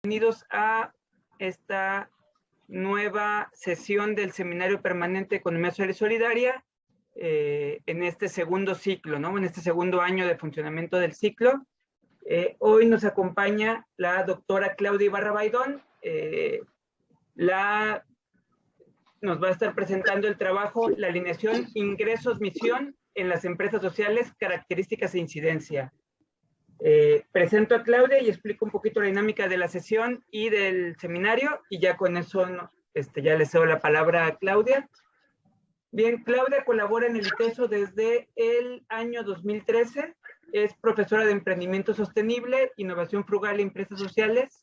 Bienvenidos a esta nueva sesión del Seminario Permanente de Economía Social y Solidaria en este segundo ciclo, ¿no? En este segundo año de funcionamiento del ciclo. Hoy nos acompaña la doctora Claudia Ibarra Baidón. Nos va a estar presentando el trabajo La alineación ingresos-misión en las empresas sociales, características e incidencia. Presento a Claudia y explico un poquito la dinámica de la sesión y del seminario, y ya con eso ya le cedo la palabra a Claudia. Bien, Claudia colabora en el ITESO desde el año 2013, es profesora de Emprendimiento Sostenible, Innovación Frugal y Empresas Sociales,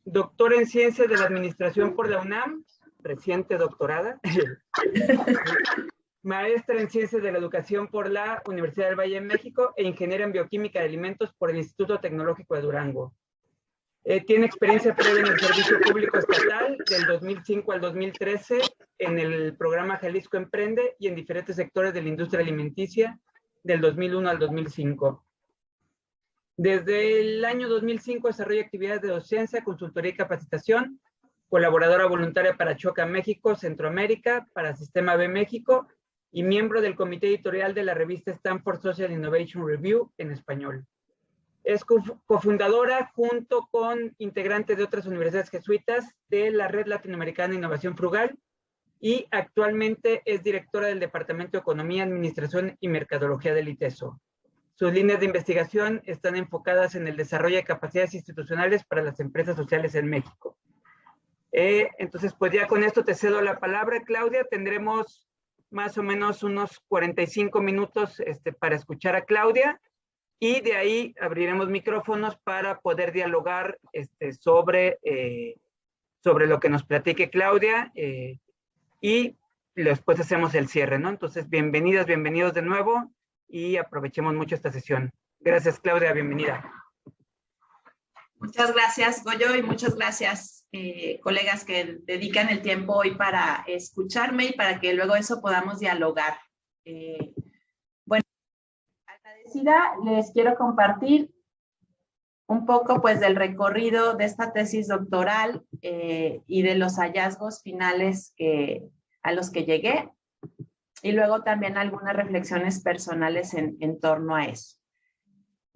doctora en Ciencias de la Administración por la UNAM, reciente doctorada, maestra en Ciencias de la Educación por la Universidad del Valle de México e ingeniera en Bioquímica de Alimentos por el Instituto Tecnológico de Durango. Tiene experiencia previa en el Servicio Público Estatal del 2005 al 2013 en el programa Jalisco Emprende y en diferentes sectores de la industria alimenticia del 2001 al 2005. Desde el año 2005 desarrolla actividades de docencia, consultoría y capacitación, colaboradora voluntaria para Choca México, Centroamérica, para Sistema B México, y miembro del comité editorial de la revista Stanford Social Innovation Review en español. Es cofundadora, junto con integrantes de otras universidades jesuitas, de la Red Latinoamericana de Innovación Frugal, y actualmente es directora del Departamento de Economía, Administración y Mercadología del ITESO. Sus líneas de investigación están enfocadas en el desarrollo de capacidades institucionales para las empresas sociales en México. Entonces, pues ya con esto te cedo la palabra, Claudia. Tendremos más o menos unos 45 minutos para escuchar a Claudia, y de ahí abriremos micrófonos para poder dialogar sobre lo que nos platique Claudia, y después hacemos el cierre, ¿no? Entonces, bienvenidas, bienvenidos de nuevo, y aprovechemos mucho esta sesión. Gracias, Claudia, bienvenida. Muchas gracias, Goyo, y muchas gracias, colegas que dedican el tiempo hoy para escucharme y para que luego eso podamos dialogar. Bueno, agradecida, les quiero compartir un poco pues del recorrido de esta tesis doctoral y de los hallazgos finales a los que llegué, y luego también algunas reflexiones personales en torno a eso.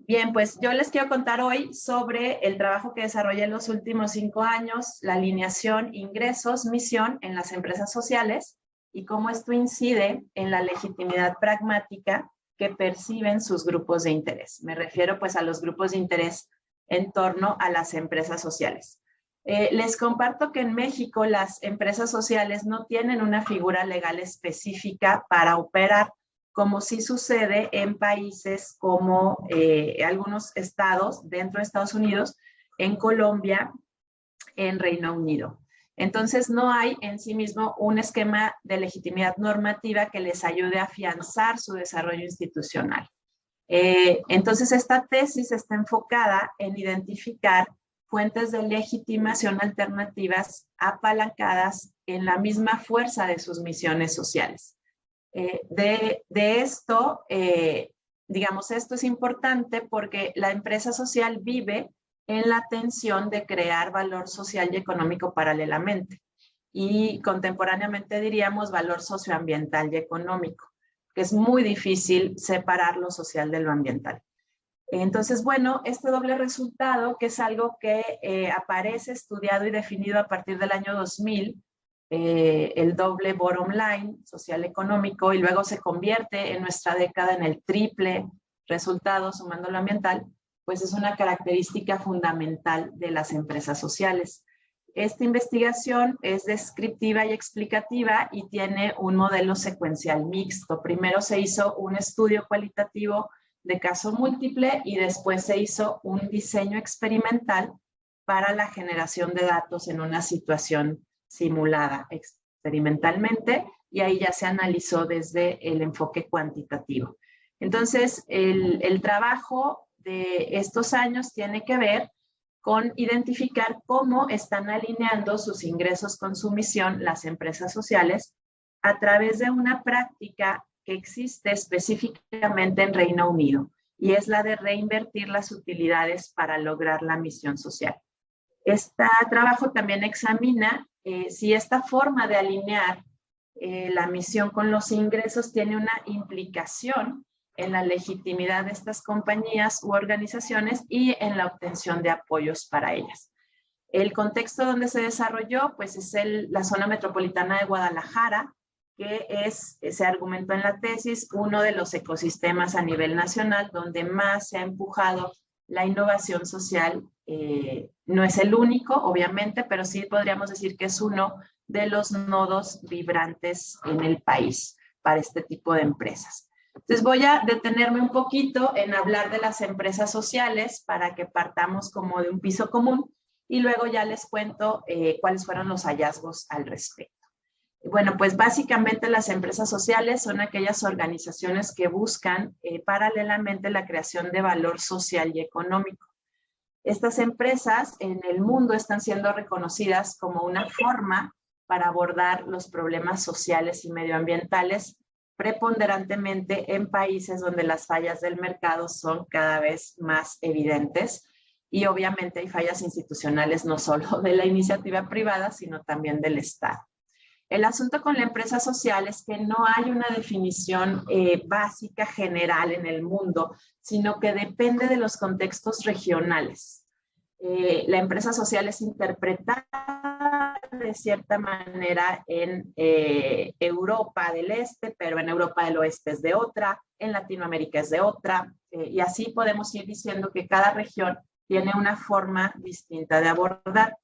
Bien, pues yo les quiero contar hoy sobre el trabajo que desarrollé en los últimos 5 años, la alineación ingresos-misión en las empresas sociales y cómo esto incide en la legitimidad pragmática que perciben sus grupos de interés. Me refiero pues a los grupos de interés en torno a las empresas sociales. Les comparto que en México las empresas sociales no tienen una figura legal específica para operar, como sí sucede en países como algunos estados dentro de Estados Unidos, en Colombia, en Reino Unido. Entonces, no hay en sí mismo un esquema de legitimidad normativa que les ayude a afianzar su desarrollo institucional. Entonces, esta tesis está enfocada en identificar fuentes de legitimación alternativas apalancadas en la misma fuerza de sus misiones sociales. De esto, digamos, esto es importante porque la empresa social vive en la tensión de crear valor social y económico paralelamente, y contemporáneamente diríamos valor socioambiental y económico, que es muy difícil separar lo social de lo ambiental. Entonces, bueno, este doble resultado, que es algo que aparece estudiado y definido a partir del año 2000, el doble bottom line social económico, y luego se convierte en nuestra década en el triple resultado sumando lo ambiental, pues es una característica fundamental de las empresas sociales. Esta investigación es descriptiva y explicativa y tiene un modelo secuencial mixto. Primero se hizo un estudio cualitativo de caso múltiple y después se hizo un diseño experimental para la generación de datos en una situación simulada experimentalmente, y ahí ya se analizó desde el enfoque cuantitativo. Entonces, el trabajo de estos años tiene que ver con identificar cómo están alineando sus ingresos con su misión las empresas sociales a través de una práctica que existe específicamente en Reino Unido, y es la de reinvertir las utilidades para lograr la misión social. Este trabajo también examina si esta forma de alinear la misión con los ingresos tiene una implicación en la legitimidad de estas compañías u organizaciones y en la obtención de apoyos para ellas. El contexto donde se desarrolló, pues es la zona metropolitana de Guadalajara, que se argumentó en la tesis, uno de los ecosistemas a nivel nacional donde más se ha empujado la innovación social. No es el único, obviamente, pero sí podríamos decir que es uno de los nodos vibrantes en el país para este tipo de empresas. Entonces voy a detenerme un poquito en hablar de las empresas sociales para que partamos como de un piso común y luego ya les cuento cuáles fueron los hallazgos al respecto. Bueno, pues básicamente las empresas sociales son aquellas organizaciones que buscan paralelamente la creación de valor social y económico. Estas empresas en el mundo están siendo reconocidas como una forma para abordar los problemas sociales y medioambientales, preponderantemente en países donde las fallas del mercado son cada vez más evidentes y obviamente hay fallas institucionales no solo de la iniciativa privada, sino también del Estado. El asunto con la empresa social es que no hay una definición básica general en el mundo, sino que depende de los contextos regionales. La empresa social es interpretada de cierta manera en Europa del Este, pero en Europa del Oeste es de otra, en Latinoamérica es de otra, y así podemos ir diciendo que cada región tiene una forma distinta de abordar.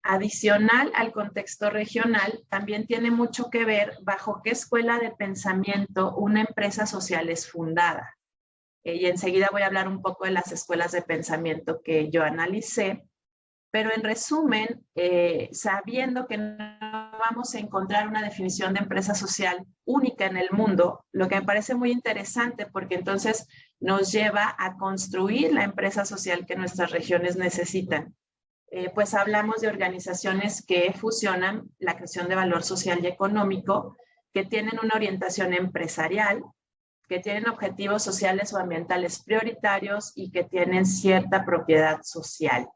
Adicional al contexto regional, también tiene mucho que ver bajo qué escuela de pensamiento una empresa social es fundada. Y enseguida voy a hablar un poco de las escuelas de pensamiento que yo analicé, pero en resumen, sabiendo que no vamos a encontrar una definición de empresa social única en el mundo, lo que me parece muy interesante porque entonces nos lleva a construir la empresa social que nuestras regiones necesitan. Pues hablamos de organizaciones que fusionan la creación de valor social y económico, que tienen una orientación empresarial, que tienen objetivos sociales o ambientales prioritarios y que tienen cierta propiedad social.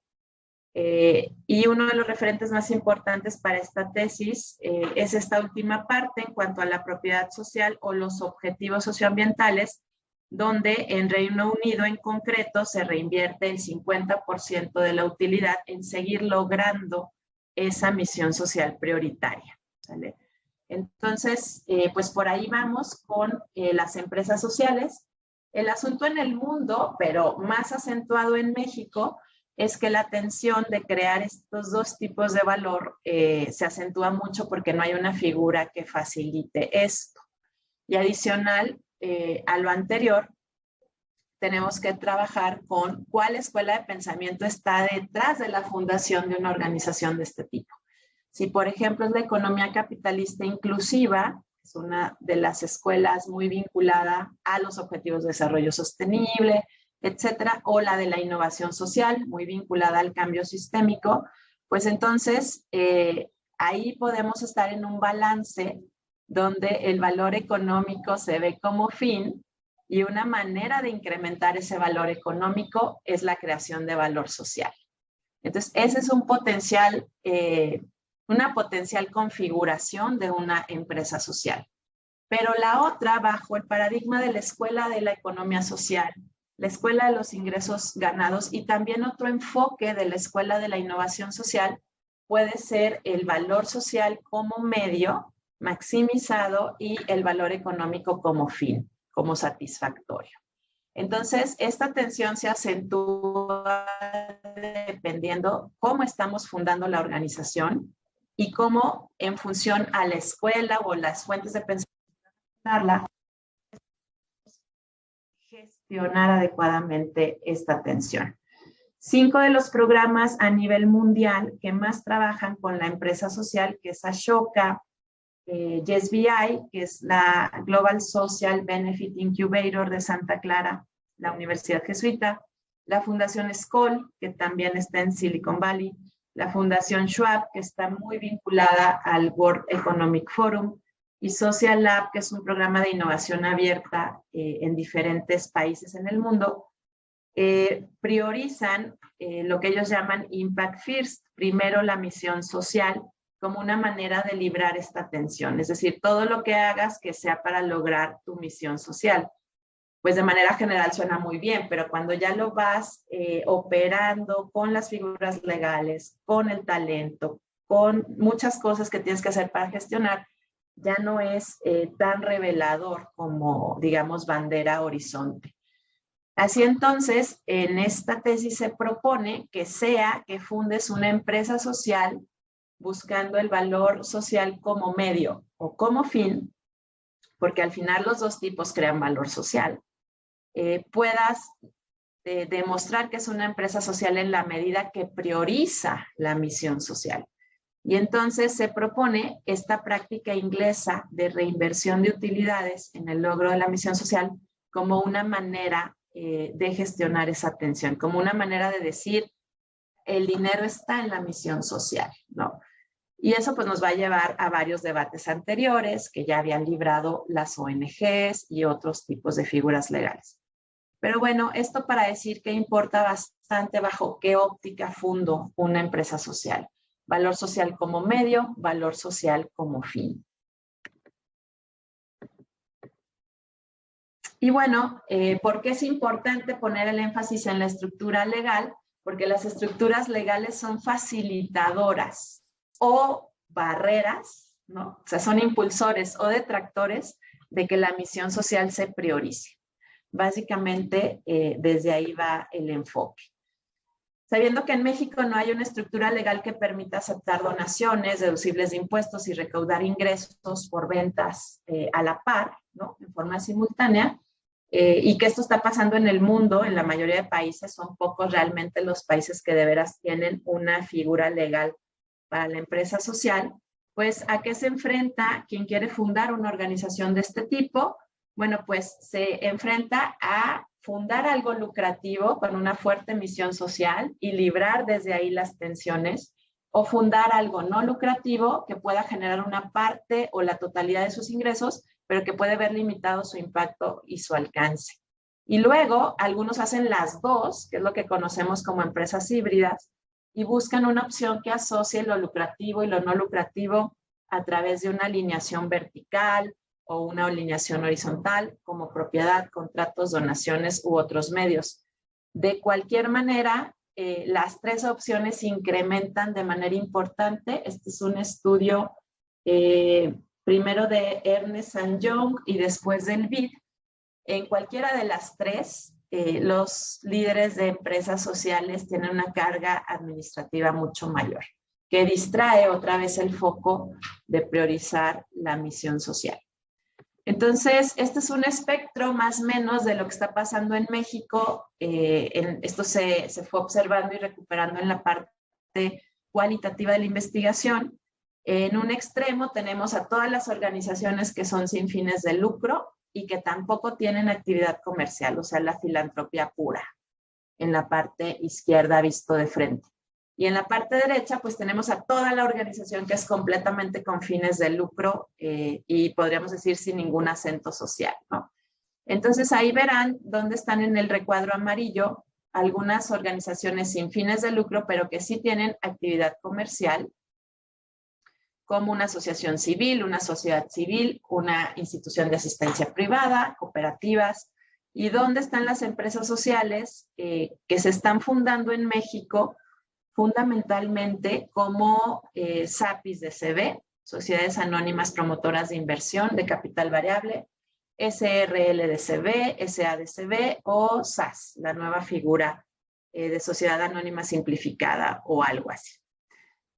Y uno de los referentes más importantes para esta tesis es esta última parte en cuanto a la propiedad social o los objetivos socioambientales, donde en Reino Unido en concreto se reinvierte el 50% de la utilidad en seguir logrando esa misión social prioritaria, ¿sale? Entonces, pues por ahí vamos con las empresas sociales. El asunto en el mundo, pero más acentuado en México, es que la tensión de crear estos dos tipos de valor se acentúa mucho porque no hay una figura que facilite esto. Y adicional a lo anterior, tenemos que trabajar con cuál escuela de pensamiento está detrás de la fundación de una organización de este tipo. Si, por ejemplo, es la economía capitalista inclusiva, es una de las escuelas muy vinculada a los objetivos de desarrollo sostenible, etcétera, o la de la innovación social, muy vinculada al cambio sistémico, pues entonces ahí podemos estar en un balance donde el valor económico se ve como fin y una manera de incrementar ese valor económico es la creación de valor social. Entonces, ese es un potencial, una potencial configuración de una empresa social. Pero la otra, bajo el paradigma de la escuela de la economía social, la escuela de los ingresos ganados y también otro enfoque de la escuela de la innovación social, puede ser el valor social como medio maximizado y el valor económico como fin, como satisfactorio. Entonces, esta tensión se acentúa dependiendo cómo estamos fundando la organización y cómo, en función a la escuela o las fuentes de pensamiento, gestionar adecuadamente esta tensión. 5 de los programas a nivel mundial que más trabajan con la empresa social, que es Ashoka, YesBI, que es la Global Social Benefit Incubator de Santa Clara, la Universidad Jesuita, la Fundación Skoll, que también está en Silicon Valley, la Fundación Schwab, que está muy vinculada al World Economic Forum, y Social Lab, que es un programa de innovación abierta en diferentes países en el mundo, priorizan lo que ellos llaman Impact First, primero la misión social, como una manera de librar esta tensión. Es decir, todo lo que hagas que sea para lograr tu misión social. Pues de manera general suena muy bien, pero cuando ya lo vas operando con las figuras legales, con el talento, con muchas cosas que tienes que hacer para gestionar, ya no es tan revelador como, digamos, bandera horizonte. Así entonces, en esta tesis se propone que fundes una empresa social buscando el valor social como medio o como fin, porque al final los dos tipos crean valor social, puedas demostrar que es una empresa social en la medida que prioriza la misión social. Y entonces se propone esta práctica inglesa de reinversión de utilidades en el logro de la misión social como una manera de gestionar esa tensión, como una manera de decir, el dinero está en la misión social, ¿no? Y eso pues nos va a llevar a varios debates anteriores que ya habían librado las ONGs y otros tipos de figuras legales. Pero bueno, esto para decir que importa bastante bajo qué óptica fundo una empresa social. Valor social como medio, valor social como fin. Y bueno, ¿por qué es importante poner el énfasis en la estructura legal? Porque las estructuras legales son facilitadoras o barreras, ¿no? O sea, son impulsores o detractores de que la misión social se priorice. Básicamente, desde ahí va el enfoque. Sabiendo que en México no hay una estructura legal que permita aceptar donaciones, deducibles de impuestos y recaudar ingresos por ventas a la par, ¿no? En forma simultánea, y que esto está pasando en el mundo, en la mayoría de países, son pocos realmente los países que de veras tienen una figura legal para la empresa social, pues ¿a qué se enfrenta quien quiere fundar una organización de este tipo? Bueno, pues se enfrenta a fundar algo lucrativo con una fuerte misión social y librar desde ahí las tensiones, o fundar algo no lucrativo que pueda generar una parte o la totalidad de sus ingresos, pero que puede ver limitado su impacto y su alcance. Y luego, algunos hacen las dos, que es lo que conocemos como empresas híbridas, y buscan una opción que asocie lo lucrativo y lo no lucrativo a través de una alineación vertical o una alineación horizontal, como propiedad, contratos, donaciones u otros medios. De cualquier manera, las tres opciones incrementan de manera importante. Este es un estudio primero de Ernst & Young y después del BID. En cualquiera de las tres, los líderes de empresas sociales tienen una carga administrativa mucho mayor, que distrae otra vez el foco de priorizar la misión social. Entonces, este es un espectro más o menos de lo que está pasando en México. Esto se fue observando y recuperando en la parte cualitativa de la investigación. En un extremo tenemos a todas las organizaciones que son sin fines de lucro y que tampoco tienen actividad comercial, o sea, la filantropía pura, en la parte izquierda visto de frente. Y en la parte derecha, pues tenemos a toda la organización que es completamente con fines de lucro y podríamos decir sin ningún acento social, ¿no? Entonces ahí verán dónde están en el recuadro amarillo algunas organizaciones sin fines de lucro, pero que sí tienen actividad comercial, como una asociación civil, una sociedad civil, una institución de asistencia privada, cooperativas. ¿Y dónde están las empresas sociales que se están fundando en México? Fundamentalmente como SAPIs de CB, Sociedades Anónimas Promotoras de Inversión de Capital Variable, SRL de CB, SA de CB o SAS, la nueva figura de Sociedad Anónima Simplificada o algo así.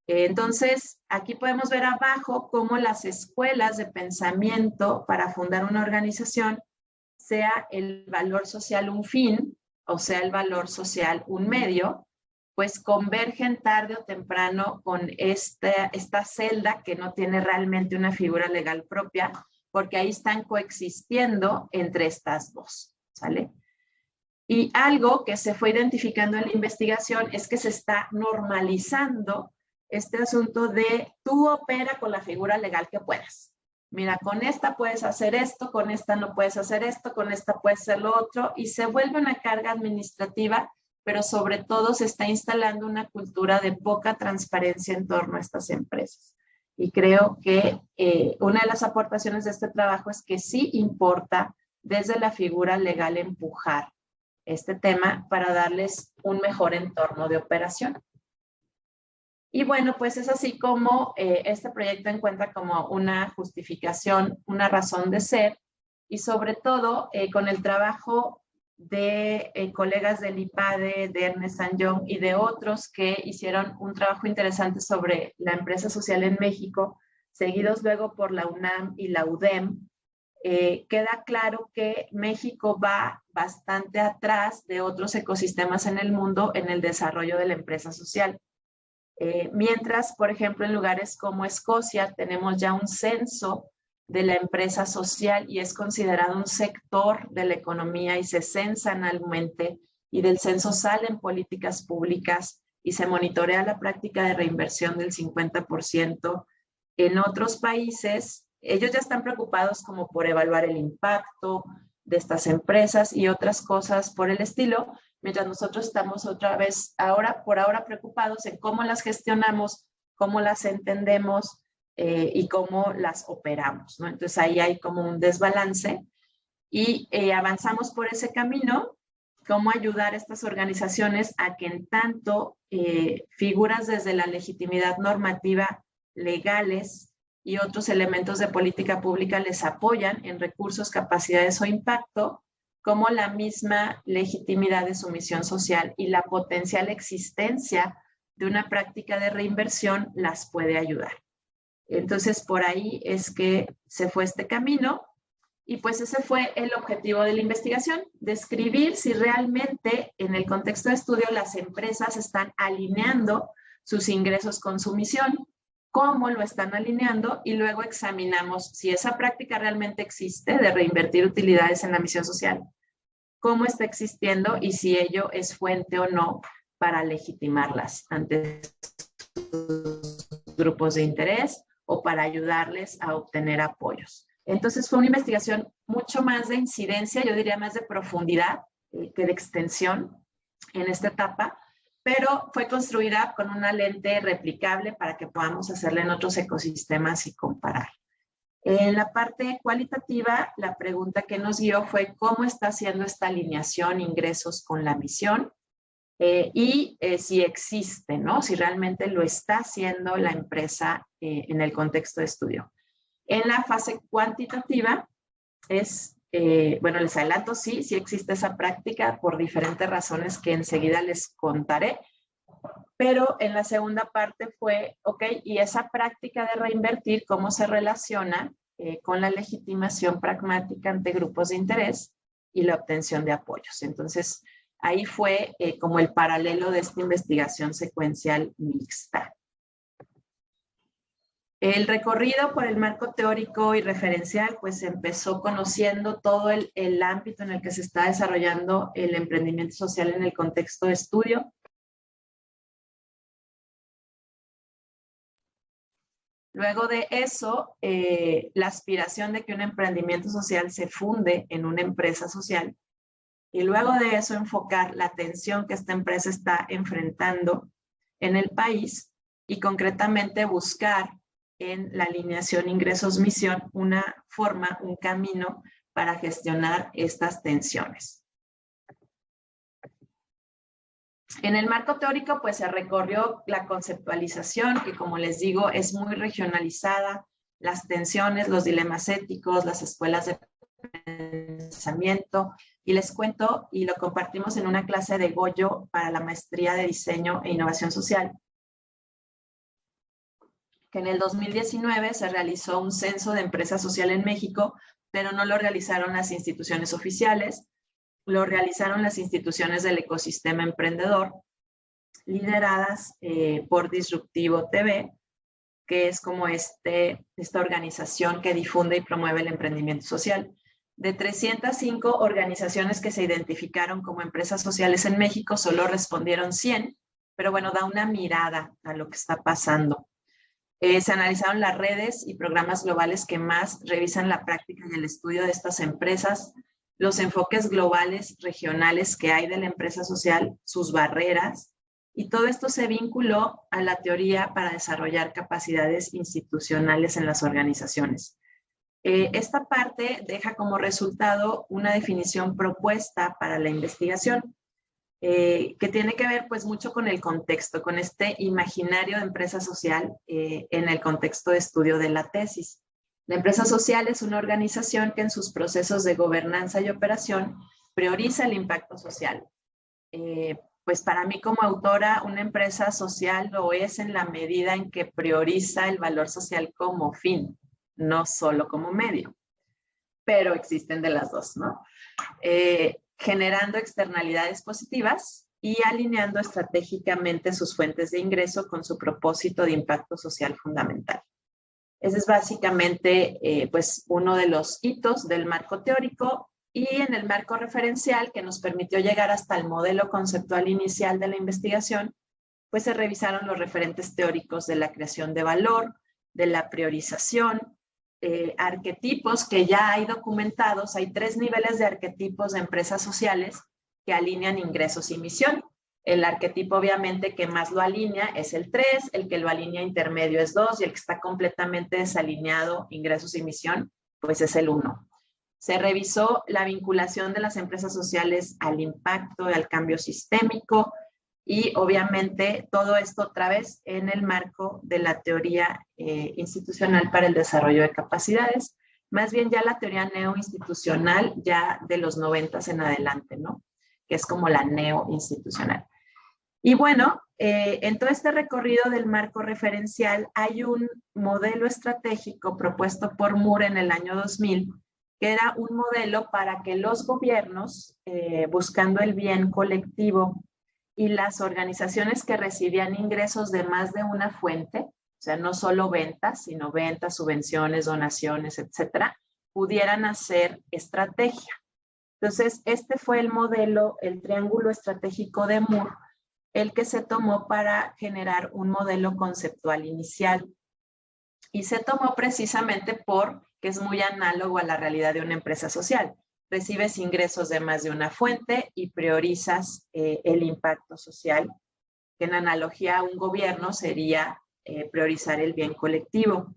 Entonces, aquí podemos ver abajo cómo las escuelas de pensamiento para fundar una organización, sea el valor social un fin o sea el valor social un medio, pues convergen tarde o temprano con esta celda que no tiene realmente una figura legal propia, porque ahí están coexistiendo entre estas dos, ¿sale? Y algo que se fue identificando en la investigación es que se está normalizando este asunto de tú opera con la figura legal que puedas. Mira, con esta puedes hacer esto, con esta no puedes hacer esto, con esta puedes hacer lo otro, y se vuelve una carga administrativa, pero sobre todo se está instalando una cultura de poca transparencia en torno a estas empresas. Y creo que una de las aportaciones de este trabajo es que sí importa desde la figura legal empujar este tema para darles un mejor entorno de operación. Y bueno, pues es así como este proyecto encuentra como una justificación, una razón de ser, y sobre todo con el trabajo de colegas del IPADE, de Ernst & Young y de otros que hicieron un trabajo interesante sobre la empresa social en México, seguidos luego por la UNAM y la UDEM. Queda claro que México va bastante atrás de otros ecosistemas en el mundo en el desarrollo de la empresa social. Mientras, por ejemplo, en lugares como Escocia tenemos ya un censo de la empresa social y es considerado un sector de la economía y se censa anualmente y del censo salen políticas públicas y se monitorea la práctica de reinversión del 50%. En otros países, ellos ya están preocupados como por evaluar el impacto de estas empresas y otras cosas por el estilo, mientras nosotros estamos otra vez por ahora preocupados en cómo las gestionamos, cómo las entendemos y cómo las operamos, ¿no? Entonces ahí hay como un desbalance y avanzamos por ese camino, cómo ayudar a estas organizaciones a que en tanto figuras desde la legitimidad normativa legales y otros elementos de política pública les apoyan en recursos, capacidades o impacto, como la misma legitimidad de su misión social y la potencial existencia de una práctica de reinversión las puede ayudar. Entonces, por ahí es que se fue este camino y pues ese fue el objetivo de la investigación, describir si realmente en el contexto de estudio las empresas están alineando sus ingresos con su misión, cómo lo están alineando y luego examinamos si esa práctica realmente existe de reinvertir utilidades en la misión social, cómo está existiendo y si ello es fuente o no para legitimarlas ante sus grupos de interés o para ayudarles a obtener apoyos. Entonces fue una investigación mucho más de incidencia, yo diría más de profundidad que de extensión en esta etapa, pero fue construida con una lente replicable para que podamos hacerla en otros ecosistemas y comparar. En la parte cualitativa, la pregunta que nos guió fue cómo está haciendo esta alineación ingresos con la misión y si existe, ¿no? Si realmente lo está haciendo la empresa en el contexto de estudio. En la fase cuantitativa bueno, les adelanto, sí existe esa práctica por diferentes razones que enseguida les contaré. Pero en la segunda parte fue, ok, y esa práctica de reinvertir, ¿cómo se relaciona con la legitimación pragmática ante grupos de interés y la obtención de apoyos? Entonces, ahí fue como el paralelo de esta investigación secuencial mixta. El recorrido por el marco teórico y referencial, pues empezó conociendo todo el ámbito en el que se está desarrollando el emprendimiento social en el contexto de estudio. Luego de eso, la aspiración de que un emprendimiento social se funde en una empresa social. Y luego de eso, enfocar la tensión que esta empresa está enfrentando en el país y concretamente buscar en la alineación ingresos-misión una forma, un camino para gestionar estas tensiones. En el marco teórico, pues se recorrió la conceptualización, que como les digo, es muy regionalizada, las tensiones, los dilemas éticos, las escuelas de pensamiento, y les cuento, y lo compartimos en una clase de Goyo para la maestría de diseño e innovación social, que en el 2019 se realizó un censo de empresa social en México, pero no lo realizaron las instituciones oficiales, lo realizaron las instituciones del ecosistema emprendedor, lideradas por Disruptivo TV, que es como esta organización que difunde y promueve el emprendimiento social. De 305 organizaciones que se identificaron como empresas sociales en México, solo respondieron 100, pero bueno, da una mirada a lo que está pasando. Se analizaron las redes y programas globales que más revisan la práctica y el estudio de estas empresas, los enfoques globales, regionales que hay de la empresa social, sus barreras, y todo esto se vinculó a la teoría para desarrollar capacidades institucionales en las organizaciones. Esta parte deja como resultado una definición propuesta para la investigación, que tiene que ver pues mucho con el contexto, con este imaginario de empresa social en el contexto de estudio de la tesis. La empresa social es una organización que en sus procesos de gobernanza y operación prioriza el impacto social. Pues para mí como autora, una empresa social lo es en la medida en que prioriza el valor social como fin, no solo como medio. Pero existen de las dos, ¿no? Generando externalidades positivas y alineando estratégicamente sus fuentes de ingreso con su propósito de impacto social fundamental. Ese es básicamente pues uno de los hitos del marco teórico, y en el marco referencial que nos permitió llegar hasta el modelo conceptual inicial de la investigación, pues se revisaron los referentes teóricos de la creación de valor, de la priorización, arquetipos que ya hay documentados. Hay 3 niveles de arquetipos de empresas sociales que alinean ingresos y misión. El arquetipo obviamente que más lo alinea es el 3, el que lo alinea intermedio es 2 y el que está completamente desalineado, ingresos y misión, pues es el 1. Se revisó la vinculación de las empresas sociales al impacto y al cambio sistémico, y obviamente todo esto otra vez en el marco de la teoría institucional para el desarrollo de capacidades, más bien ya la teoría neoinstitucional ya de los 90s en adelante, ¿no? Que es como la neoinstitucional. Y bueno, en todo este recorrido del marco referencial hay un modelo estratégico propuesto por Moore en el año 2000, que era un modelo para que los gobiernos, buscando el bien colectivo, y las organizaciones que recibían ingresos de más de una fuente, o sea, no solo ventas, sino ventas, subvenciones, donaciones, etcétera, pudieran hacer estrategia. Entonces, este fue el modelo, el triángulo estratégico de Moore, el que se tomó para generar un modelo conceptual inicial. Y se tomó precisamente porque es muy análogo a la realidad de una empresa social. Recibes ingresos de más de una fuente y priorizas el impacto social, que en analogía a un gobierno sería priorizar el bien colectivo.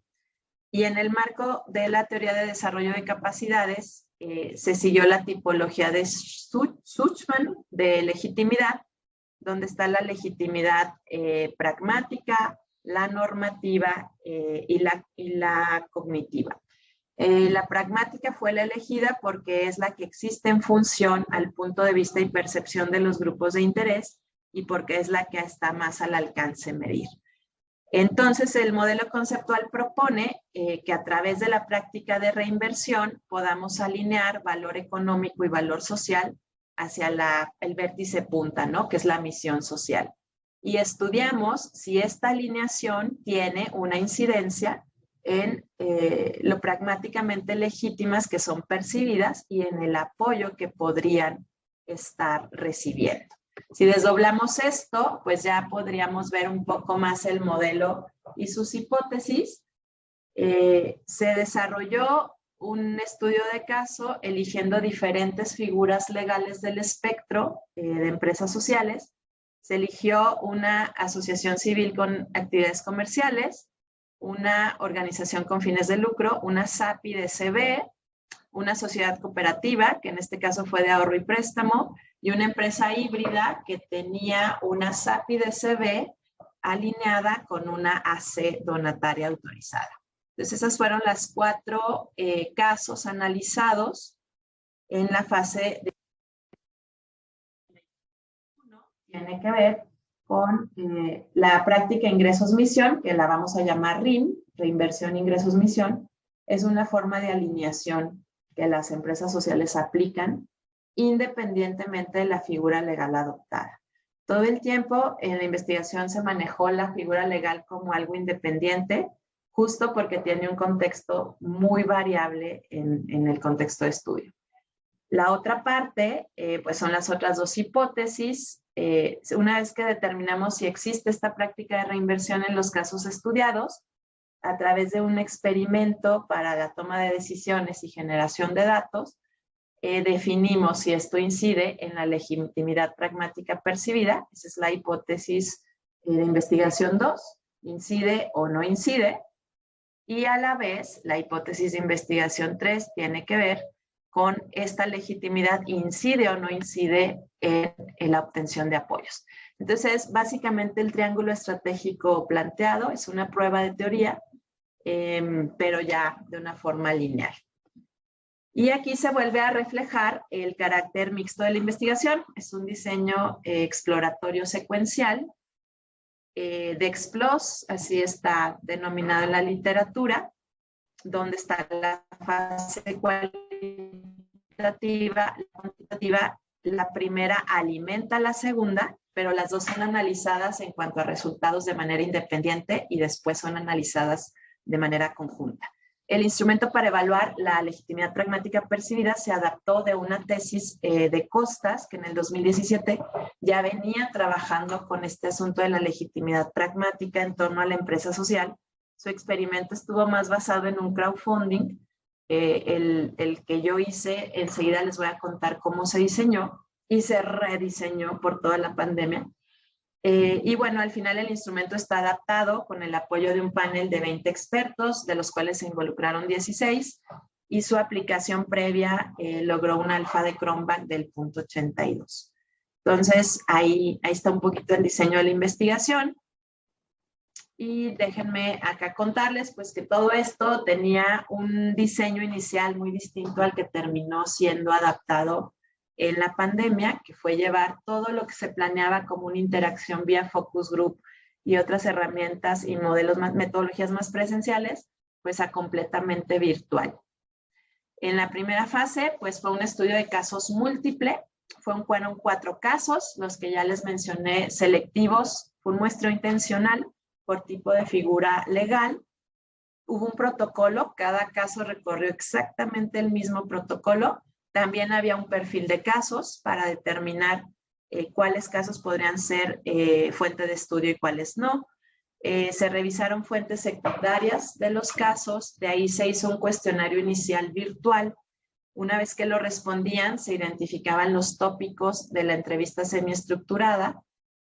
Y en el marco de la teoría de desarrollo de capacidades, se siguió la tipología de Suchman de legitimidad, donde está la legitimidad pragmática, la normativa y la cognitiva. La pragmática fue la elegida porque es la que existe en función al punto de vista y percepción de los grupos de interés, y porque es la que está más al alcance medir. Entonces, el modelo conceptual propone que a través de la práctica de reinversión podamos alinear valor económico y valor social hacia el vértice punta, ¿no? Que es la misión social. Y estudiamos si esta alineación tiene una incidencia en lo pragmáticamente legítimas que son percibidas y en el apoyo que podrían estar recibiendo. Si desdoblamos esto, pues ya podríamos ver un poco más el modelo y sus hipótesis. Se desarrolló un estudio de caso eligiendo diferentes figuras legales del espectro de empresas sociales. Se eligió una asociación civil con actividades comerciales, una organización con fines de lucro, una SAPI de CB, una sociedad cooperativa, que en este caso fue de ahorro y préstamo, y una empresa híbrida que tenía una SAPI de CB alineada con una AC donataria autorizada. Entonces, esas fueron las 4 casos analizados en la fase de... Tiene que ver con la práctica ingresos-misión, que la vamos a llamar RIM, reinversión, ingresos, misión. Es una forma de alineación que las empresas sociales aplican independientemente de la figura legal adoptada. Todo el tiempo en la investigación se manejó la figura legal como algo independiente, justo porque tiene un contexto muy variable en el contexto de estudio. La otra parte, pues son las otras 2 hipótesis. Una vez que determinamos si existe esta práctica de reinversión en los casos estudiados, a través de un experimento para la toma de decisiones y generación de datos, definimos si esto incide en la legitimidad pragmática percibida. Esa es la hipótesis de investigación 2, incide o no incide. Y a la vez, la hipótesis de investigación 3 tiene que ver con esta legitimidad, incide o no incide en la obtención de apoyos. Entonces, básicamente el triángulo estratégico planteado es una prueba de teoría, pero ya de una forma lineal. Y aquí se vuelve a reflejar el carácter mixto de la investigación. Es un diseño exploratorio secuencial de EXPLOS, así está denominado en la literatura, donde está la fase cuantitativa, la primera alimenta a la segunda, pero las dos son analizadas en cuanto a resultados de manera independiente y después son analizadas de manera conjunta. El instrumento para evaluar la legitimidad pragmática percibida se adaptó de una tesis de Costas, que en el 2017 ya venía trabajando con este asunto de la legitimidad pragmática en torno a la empresa social. Su experimento estuvo más basado en un crowdfunding, el que yo hice, enseguida les voy a contar cómo se diseñó y se rediseñó por toda la pandemia. Y bueno, al final el instrumento está adaptado con el apoyo de un panel de 20 expertos, de los cuales se involucraron 16, y su aplicación previa logró un alfa de Cronbach del 0.82. Entonces, ahí está un poquito el diseño de la investigación. Y déjenme acá contarles pues que todo esto tenía un diseño inicial muy distinto al que terminó siendo adaptado en la pandemia, que fue llevar todo lo que se planeaba como una interacción vía focus group y otras herramientas y modelos metodologías más presenciales, pues a completamente virtual. En la primera fase, pues fue un estudio de casos múltiple, fueron 4 casos, los que ya les mencioné selectivos, fue un muestreo intencional por tipo de figura legal. Hubo un protocolo, cada caso recorrió exactamente el mismo protocolo. También había un perfil de casos para determinar cuáles casos podrían ser fuente de estudio y cuáles no. Se revisaron fuentes secundarias de los casos, de ahí se hizo un cuestionario inicial virtual. Una vez que lo respondían, se identificaban los tópicos de la entrevista semiestructurada,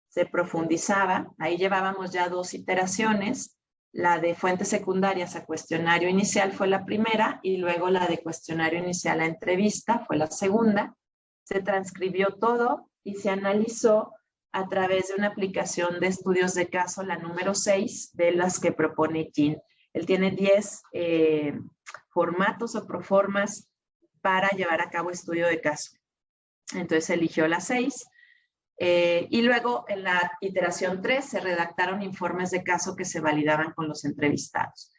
se profundizaba, ahí llevábamos ya 2 iteraciones, la de fuentes secundarias a cuestionario inicial fue la primera y luego la de cuestionario inicial a entrevista fue la segunda. Se transcribió todo y se analizó a través de una aplicación de estudios de caso, la número 6, de las que propone Jean. Él tiene 10 formatos o proformas para llevar a cabo estudio de caso. Entonces eligió la 6. Y luego en la iteración 3 se redactaron informes de caso que se validaban con los entrevistados.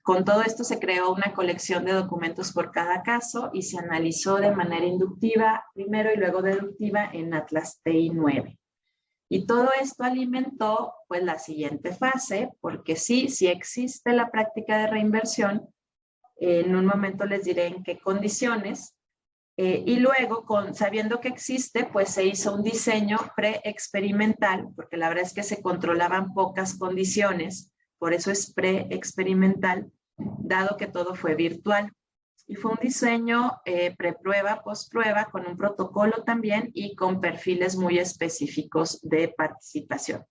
Con todo esto se creó una colección de documentos por cada caso y se analizó de manera inductiva primero y luego deductiva en Atlas TI 9. Y todo esto alimentó pues la siguiente fase, porque sí existe la práctica de reinversión. En un momento les diré en qué condiciones. Y luego, sabiendo que existe, pues se hizo un diseño pre-experimental, porque la verdad es que se controlaban pocas condiciones, por eso es pre-experimental, dado que todo fue virtual. Y fue un diseño pre-prueba, post-prueba, con un protocolo también y con perfiles muy específicos de participación.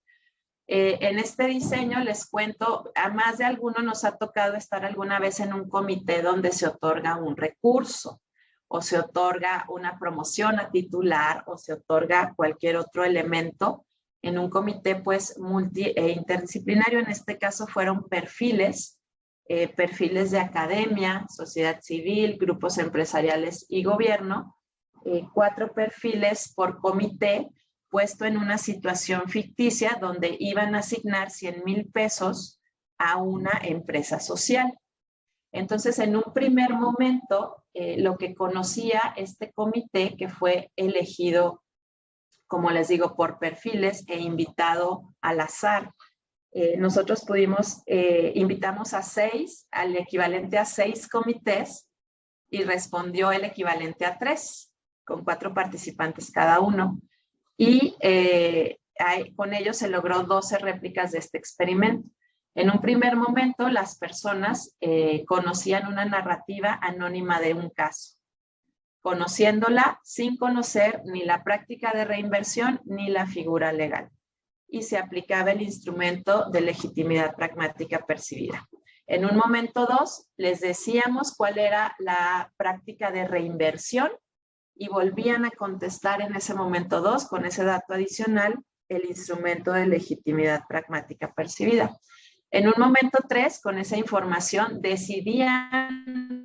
En este diseño les cuento, a más de alguno nos ha tocado estar alguna vez en un comité donde se otorga un recurso, o se otorga una promoción a titular, o se otorga cualquier otro elemento en un comité pues interdisciplinario. En este caso fueron perfiles de academia, sociedad civil, grupos empresariales y gobierno, 4 perfiles por comité, puesto en una situación ficticia donde iban a asignar 100,000 pesos a una empresa social. Entonces, en un primer momento, lo que conocía este comité, que fue elegido, como les digo, por perfiles e invitado al azar, nosotros invitamos a 6, al equivalente a 6 comités, y respondió el equivalente a 3, con 4 participantes cada uno. Y con ello se logró 12 réplicas de este experimento. En un primer momento, las personas conocían una narrativa anónima de un caso, conociéndola sin conocer ni la práctica de reinversión ni la figura legal. Y se aplicaba el instrumento de legitimidad pragmática percibida. En un momento 2, les decíamos cuál era la práctica de reinversión y volvían a contestar en ese momento 2, con ese dato adicional, el instrumento de legitimidad pragmática percibida. En un momento 3, con esa información, decidían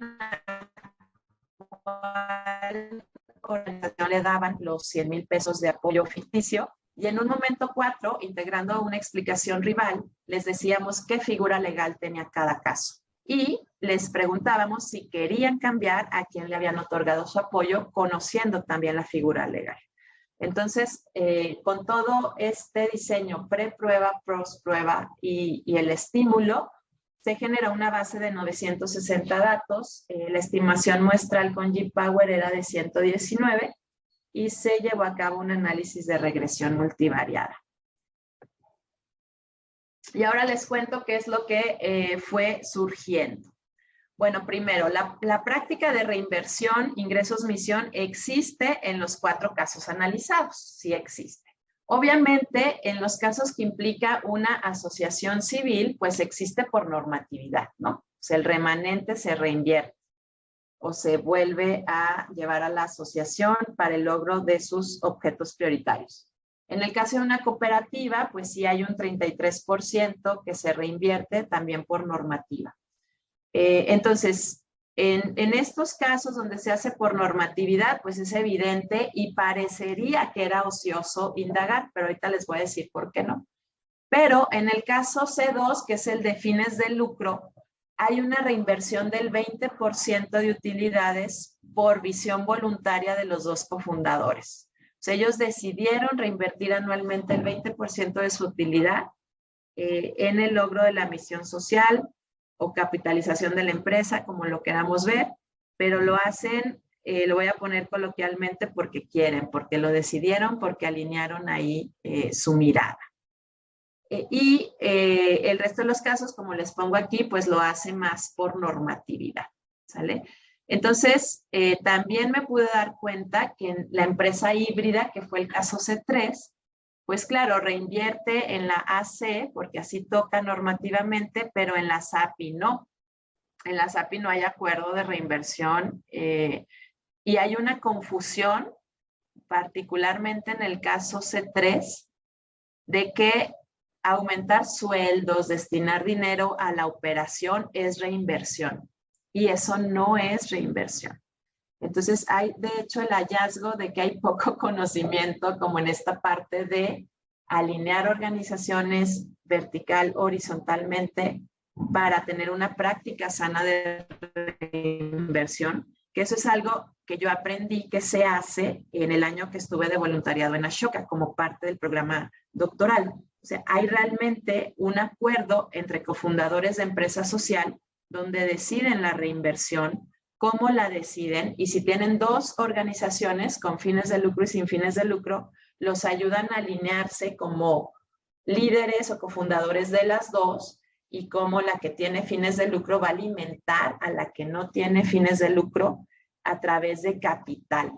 cuál organización le daban los 100,000 pesos de apoyo ficticio. Y en un momento 4, integrando una explicación rival, les decíamos qué figura legal tenía cada caso. Y les preguntábamos si querían cambiar a quien le habían otorgado su apoyo, conociendo también la figura legal. Entonces, con todo este diseño pre-prueba, post-prueba y el estímulo, se genera una base de 960 datos. La estimación muestral con G-Power era de 119 y se llevó a cabo un análisis de regresión multivariada. Y ahora les cuento qué es lo que fue surgiendo. Bueno, primero, la práctica de reinversión, ingresos-misión, existe en los 4 casos analizados, sí existe. Obviamente, en los casos que implica una asociación civil, pues existe por normatividad, ¿no? O sea, el remanente se reinvierte o se vuelve a llevar a la asociación para el logro de sus objetos prioritarios. En el caso de una cooperativa, pues sí hay un 33% que se reinvierte también por normativa. Entonces, en estos casos donde se hace por normatividad, pues es evidente y parecería que era ocioso indagar, pero ahorita les voy a decir por qué no. Pero en el caso C2, que es el de fines de lucro, hay una reinversión del 20% de utilidades por visión voluntaria de los 2 cofundadores. O sea, ellos decidieron reinvertir anualmente el 20% de su utilidad en el logro de la misión social o capitalización de la empresa, como lo queramos ver, pero lo hacen, lo voy a poner coloquialmente, porque quieren, porque lo decidieron, porque alinearon ahí su mirada. El resto de los casos, como les pongo aquí, pues lo hace más por normatividad, ¿sale? Entonces, también me pude dar cuenta que en la empresa híbrida, que fue el caso C3, pues claro, reinvierte en la AC, porque así toca normativamente, pero en la SAPI no. En la SAPI no hay acuerdo de reinversión y hay una confusión, particularmente en el caso C3, de que aumentar sueldos, destinar dinero a la operación es reinversión. Y eso no es reinversión. Entonces, hay de hecho el hallazgo de que hay poco conocimiento como en esta parte de alinear organizaciones vertical, horizontalmente, para tener una práctica sana de reinversión, que eso es algo que yo aprendí que se hace en el año que estuve de voluntariado en Ashoka como parte del programa doctoral. O sea, hay realmente un acuerdo entre cofundadores de empresa social donde deciden la reinversión, cómo la deciden, y si tienen 2 organizaciones con fines de lucro y sin fines de lucro, los ayudan a alinearse como líderes o cofundadores de las 2, y cómo la que tiene fines de lucro va a alimentar a la que no tiene fines de lucro a través de capital.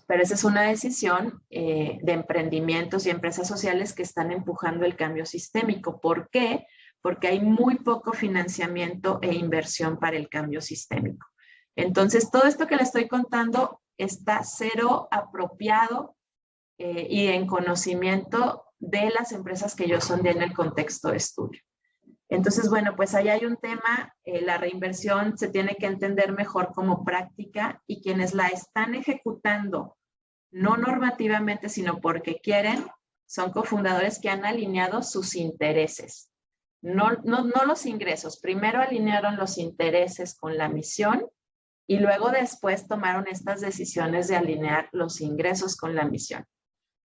Pero esa es una decisión de emprendimientos y empresas sociales que están empujando el cambio sistémico. ¿Por qué? Porque hay muy poco financiamiento e inversión para el cambio sistémico. Entonces, todo esto que les estoy contando está cero apropiado y en conocimiento de las empresas que yo sondé en el contexto de estudio. Entonces, bueno, pues ahí hay un tema, la reinversión se tiene que entender mejor como práctica, y quienes la están ejecutando, no normativamente, sino porque quieren, son cofundadores que han alineado sus intereses. No los ingresos. Primero alinearon los intereses con la misión y luego después tomaron estas decisiones de alinear los ingresos con la misión.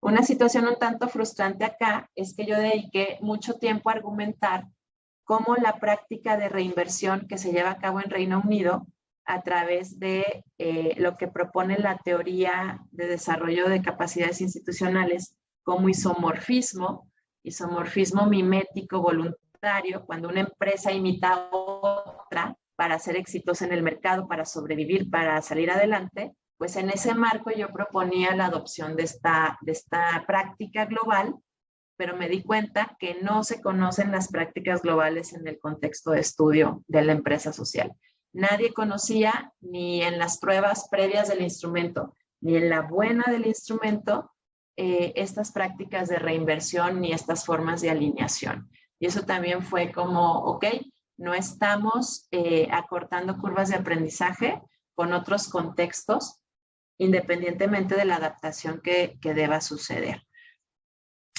Una situación un tanto frustrante acá es que yo dediqué mucho tiempo a argumentar cómo la práctica de reinversión que se lleva a cabo en Reino Unido a través de lo que propone la teoría de desarrollo de capacidades institucionales como isomorfismo mimético voluntario voluntario, cuando una empresa imita a otra para ser exitosa en el mercado, para sobrevivir, para salir adelante, pues en ese marco yo proponía la adopción de esta práctica global, pero me di cuenta que no se conocen las prácticas globales en el contexto de estudio de la empresa social. Nadie conocía, ni en las pruebas previas del instrumento, ni en la buena del instrumento, estas prácticas de reinversión ni estas formas de alineación. Y eso también fue como, ok, no estamos acortando curvas de aprendizaje con otros contextos, independientemente de la adaptación que deba suceder.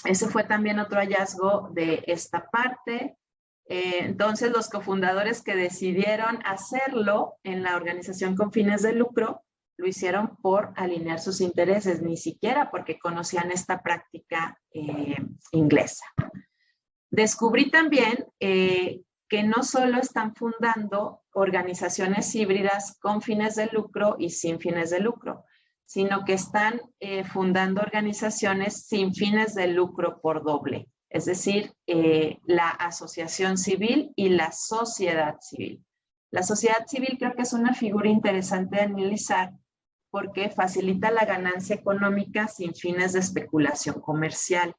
Ese fue también otro hallazgo de esta parte. Entonces, los cofundadores que decidieron hacerlo en la organización con fines de lucro, lo hicieron por alinear sus intereses, ni siquiera porque conocían esta práctica inglesa. Descubrí también que no solo están fundando organizaciones híbridas con fines de lucro y sin fines de lucro, sino que están fundando organizaciones sin fines de lucro por doble, es decir, la asociación civil y la sociedad civil. La sociedad civil creo que es una figura interesante de analizar porque facilita la ganancia económica sin fines de especulación comercial.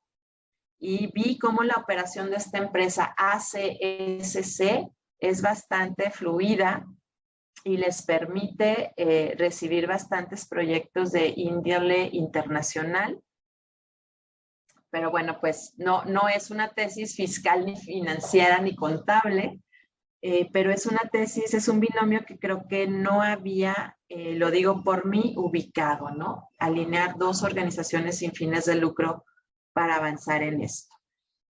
Y vi cómo la operación de esta empresa ACSC es bastante fluida y les permite recibir bastantes proyectos de índole internacional. Pero bueno, pues no es una tesis fiscal ni financiera ni contable, pero es una tesis, es un binomio que creo que no había, lo digo por mí, ubicado, ¿no? Alinear dos organizaciones sin fines de lucro para avanzar en esto.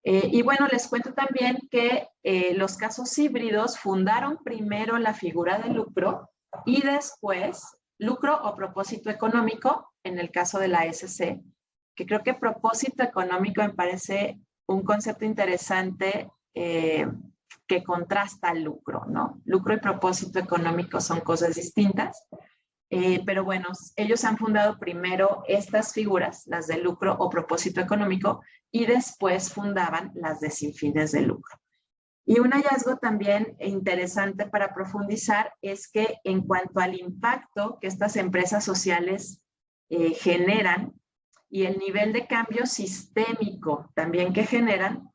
Y bueno, les cuento también que los casos híbridos fundaron primero la figura de lucro y después lucro o propósito económico, en el caso de la SC, que creo que propósito económico me parece un concepto interesante que contrasta al lucro, ¿no? Lucro y propósito económico son cosas distintas. Pero bueno, ellos han fundado primero estas figuras, las de lucro o propósito económico, y después fundaban las de sin fines de lucro. Y un hallazgo también interesante para profundizar es que en cuanto al impacto que estas empresas sociales generan y el nivel de cambio sistémico también que generan,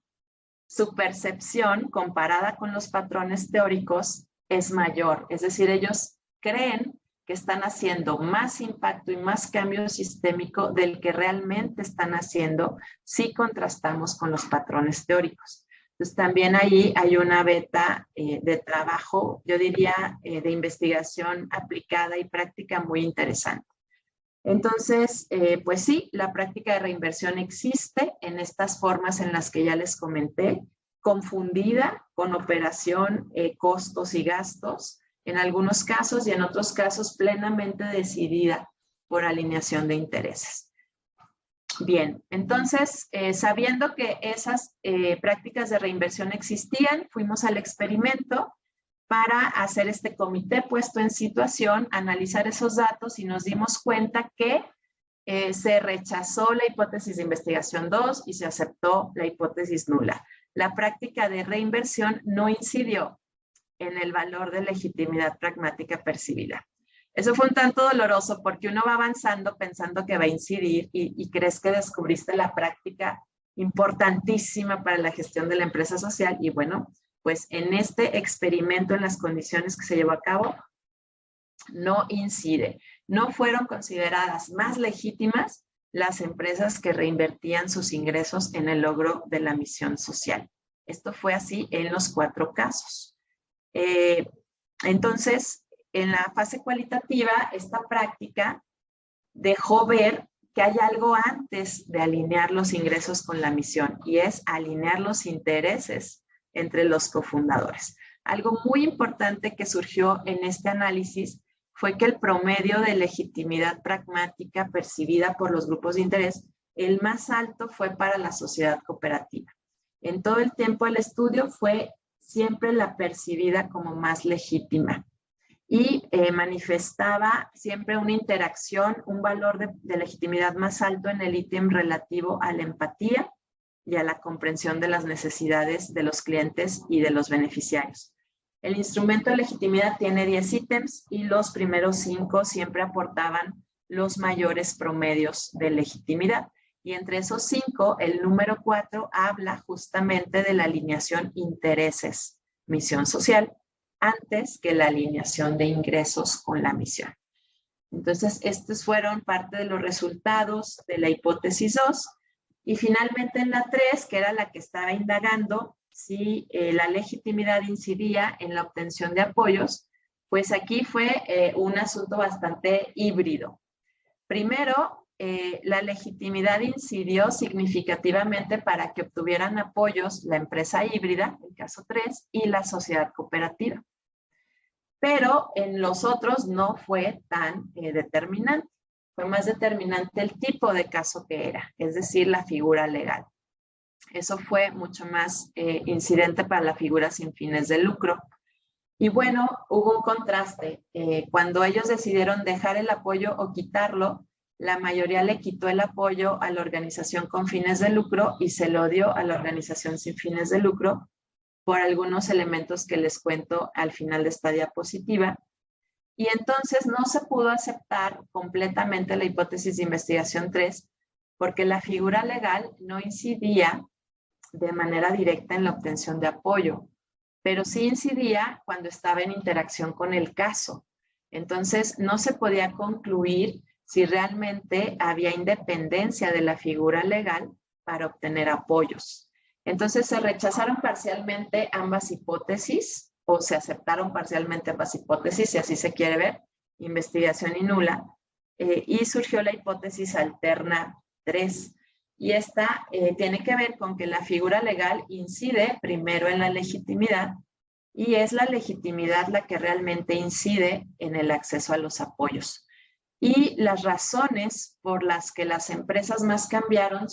su percepción comparada con los patrones teóricos es mayor. Es decir, ellos creen que están haciendo más impacto y más cambio sistémico del que realmente están haciendo si contrastamos con los patrones teóricos. Entonces, también ahí hay una beta de trabajo, yo diría, de investigación aplicada y práctica muy interesante. Entonces, pues sí, la práctica de reinversión existe en estas formas en las que ya les comenté, confundida con operación, costos y gastos, en algunos casos y en otros casos plenamente decidida por alineación de intereses. Bien, entonces, sabiendo que esas prácticas de reinversión existían, fuimos al experimento para hacer este comité puesto en situación, analizar esos datos y nos dimos cuenta que se rechazó la hipótesis de investigación 2 y se aceptó la hipótesis nula. La práctica de reinversión no incidió en el valor de legitimidad pragmática percibida. Eso fue un tanto doloroso porque uno va avanzando pensando que va a incidir y crees que descubriste la práctica importantísima para la gestión de la empresa social y bueno, pues en este experimento, en las condiciones que se llevó a cabo, no incide. No fueron consideradas más legítimas las empresas que reinvertían sus ingresos en el logro de la misión social. Esto fue así en los 4 casos. Entonces, en la fase cualitativa, esta práctica dejó ver que hay algo antes de alinear los ingresos con la misión y es alinear los intereses entre los cofundadores. Algo muy importante que surgió en este análisis fue que el promedio de legitimidad pragmática percibida por los grupos de interés, el más alto fue para la sociedad cooperativa. En todo el tiempo del estudio fue siempre la percibida como más legítima y manifestaba siempre una interacción, un valor de legitimidad más alto en el ítem relativo a la empatía y a la comprensión de las necesidades de los clientes y de los beneficiarios. El instrumento de legitimidad tiene 10 ítems y los primeros 5 siempre aportaban los mayores promedios de legitimidad. Y entre esos 5, el número 4 habla justamente de la alineación intereses, misión social, antes que la alineación de ingresos con la misión. Entonces, estos fueron parte de los resultados de la hipótesis 2. Y finalmente en la 3, que era la que estaba indagando si la legitimidad incidía en la obtención de apoyos, pues aquí fue un asunto bastante híbrido. Primero, la legitimidad incidió significativamente para que obtuvieran apoyos la empresa híbrida, el caso 3, y la sociedad cooperativa. Pero en los otros no fue tan determinante. Fue más determinante el tipo de caso que era, es decir, la figura legal. Eso fue mucho más incidente para la figura sin fines de lucro. Y bueno, hubo un contraste. Cuando ellos decidieron dejar el apoyo o quitarlo, la mayoría le quitó el apoyo a la organización con fines de lucro y se lo dio a la organización sin fines de lucro por algunos elementos que les cuento al final de esta diapositiva. Y entonces no se pudo aceptar completamente la hipótesis de investigación 3 porque la figura legal no incidía de manera directa en la obtención de apoyo, pero sí incidía cuando estaba en interacción con el caso. Entonces no se podía concluir si realmente había independencia de la figura legal para obtener apoyos. Entonces se rechazaron parcialmente ambas hipótesis o se aceptaron parcialmente ambas hipótesis, si así se quiere ver, investigación y nula, y surgió la hipótesis alterna 3. Y esta tiene que ver con que la figura legal incide primero en la legitimidad y es la legitimidad la que realmente incide en el acceso a los apoyos. Y las razones por las que las empresas más cambiaron,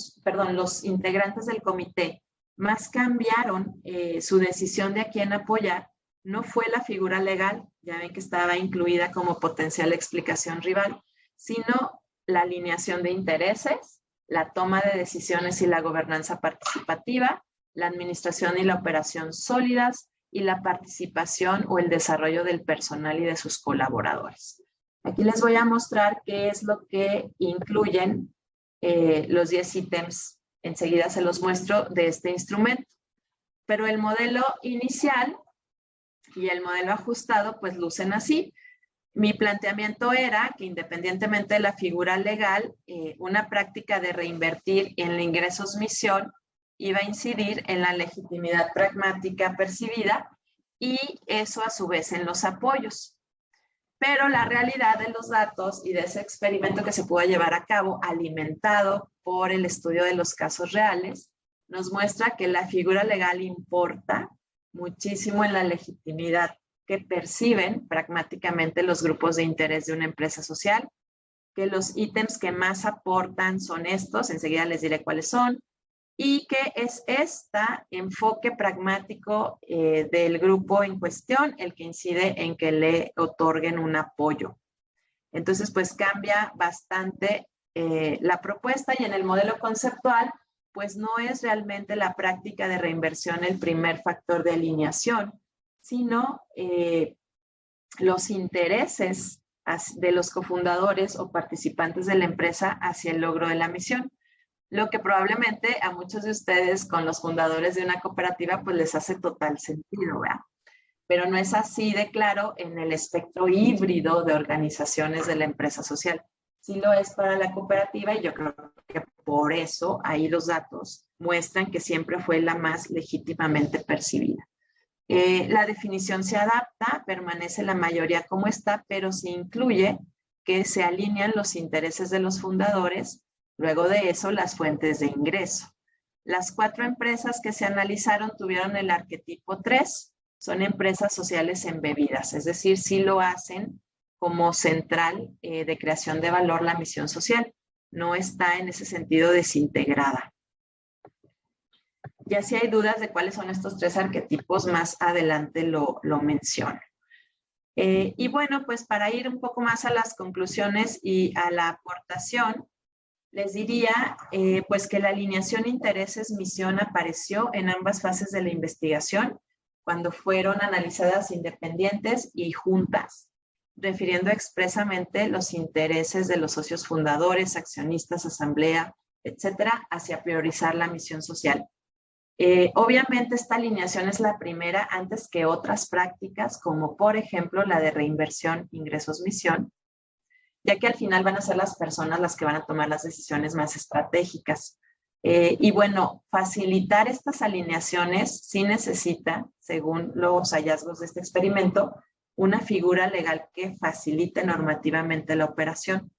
los integrantes del comité más cambiaron su decisión de a quién apoyar, no fue la figura legal, ya ven que estaba incluida como potencial explicación rival, sino la alineación de intereses, la toma de decisiones y la gobernanza participativa, la administración y la operación sólidas y la participación o el desarrollo del personal y de sus colaboradores. Aquí les voy a mostrar qué es lo que incluyen los 10 ítems. Enseguida se los muestro de este instrumento. Pero el modelo inicial y el modelo ajustado pues lucen así. Mi planteamiento era que independientemente de la figura legal, una práctica de reinvertir en los ingresos misión iba a incidir en la legitimidad pragmática percibida y eso a su vez en los apoyos. Pero la realidad de los datos y de ese experimento que se pudo llevar a cabo, alimentado por el estudio de los casos reales, nos muestra que la figura legal importa muchísimo en la legitimidad que perciben pragmáticamente los grupos de interés de una empresa social, que los ítems que más aportan son estos, enseguida les diré cuáles son, y que es este enfoque pragmático del grupo en cuestión el que incide en que le otorguen un apoyo. Entonces, pues cambia bastante la propuesta y en el modelo conceptual, pues no es realmente la práctica de reinversión el primer factor de alineación, sino los intereses de los cofundadores o participantes de la empresa hacia el logro de la misión. Lo que probablemente a muchos de ustedes con los fundadores de una cooperativa pues les hace total sentido, ¿verdad? Pero no es así de claro en el espectro híbrido de organizaciones de la empresa social. Sí lo es para la cooperativa y yo creo que por eso ahí los datos muestran que siempre fue la más legítimamente percibida. La definición se adapta, permanece la mayoría como está, pero se incluye que se alinean los intereses de los fundadores, luego de eso las fuentes de ingreso. Las 4 empresas que se analizaron tuvieron el arquetipo 3, son empresas sociales embebidas, es decir, sí lo hacen como central de creación de valor la misión social, no está en ese sentido desintegrada. Ya si hay dudas de cuáles son estos 3 arquetipos, más adelante lo menciono. Y bueno, pues para ir un poco más a las conclusiones y a la aportación, Les diría pues que la alineación intereses-misión apareció en ambas fases de la investigación, cuando fueron analizadas independientes y juntas, refiriendo expresamente los intereses de los socios fundadores, accionistas, asamblea, etcétera, hacia priorizar la misión social. Obviamente esta alineación es la primera antes que otras prácticas, como por ejemplo la de reinversión, ingresos, misión, ya que al final van a ser las personas las que van a tomar las decisiones más estratégicas. Y bueno, facilitar estas alineaciones sí necesita, según los hallazgos de este experimento, una figura legal que facilite normativamente la operación.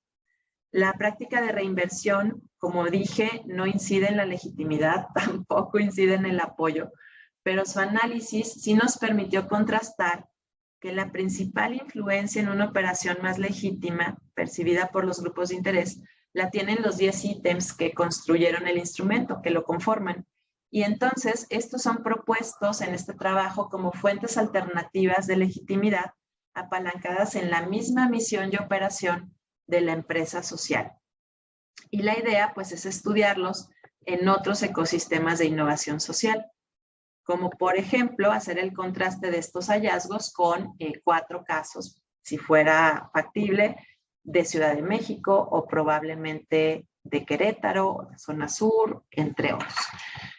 La práctica de reinversión, como dije, no incide en la legitimidad, tampoco incide en el apoyo, pero su análisis sí nos permitió contrastar que la principal influencia en una operación más legítima, percibida por los grupos de interés, la tienen los 10 ítems que construyeron el instrumento, que lo conforman. Y entonces, estos son propuestos en este trabajo como fuentes alternativas de legitimidad apalancadas en la misma misión y operación de la empresa social. Y la idea, pues, es estudiarlos en otros ecosistemas de innovación social, como por ejemplo hacer el contraste de estos hallazgos con 4 casos, si fuera factible, de Ciudad de México o probablemente de Querétaro, zona sur, entre otros.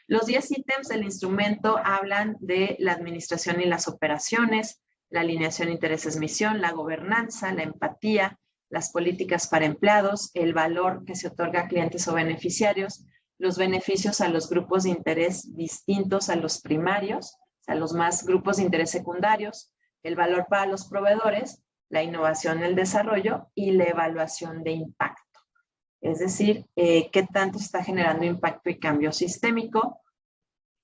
Los 10 ítems del instrumento hablan de la administración y las operaciones, la alineación intereses-misión, la gobernanza, la empatía, las políticas para empleados, el valor que se otorga a clientes o beneficiarios, los beneficios a los grupos de interés distintos a los primarios, a los más grupos de interés secundarios, el valor para los proveedores, la innovación, el desarrollo y la evaluación de impacto. Es decir, qué tanto está generando impacto y cambio sistémico,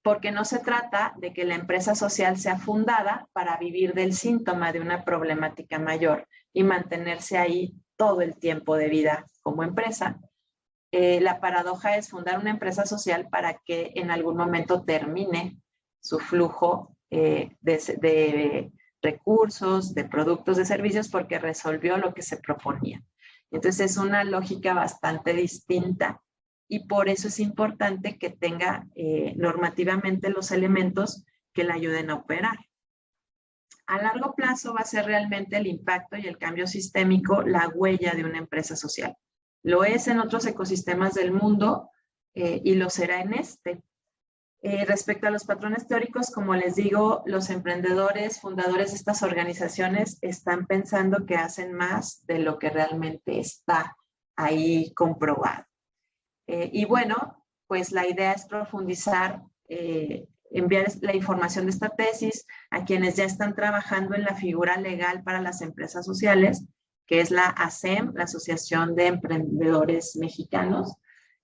porque no se trata de que la empresa social sea fundada para vivir del síntoma de una problemática mayor y mantenerse ahí todo el tiempo de vida como empresa. La paradoja es fundar una empresa social para que en algún momento termine su flujo de recursos, de productos, de servicios, porque resolvió lo que se proponía. Entonces es una lógica bastante distinta y por eso es importante que tenga normativamente los elementos que le ayuden a operar. A largo plazo va a ser realmente el impacto y el cambio sistémico la huella de una empresa social. Lo es en otros ecosistemas del mundo y lo será en este. Respecto a los patrones teóricos, como les digo, los emprendedores, fundadores de estas organizaciones están pensando que hacen más de lo que realmente está ahí comprobado. Y bueno, pues la idea es profundizar, enviar la información de esta tesis a quienes ya están trabajando en la figura legal para las empresas sociales, que es la ASEM, la Asociación de Emprendedores Mexicanos,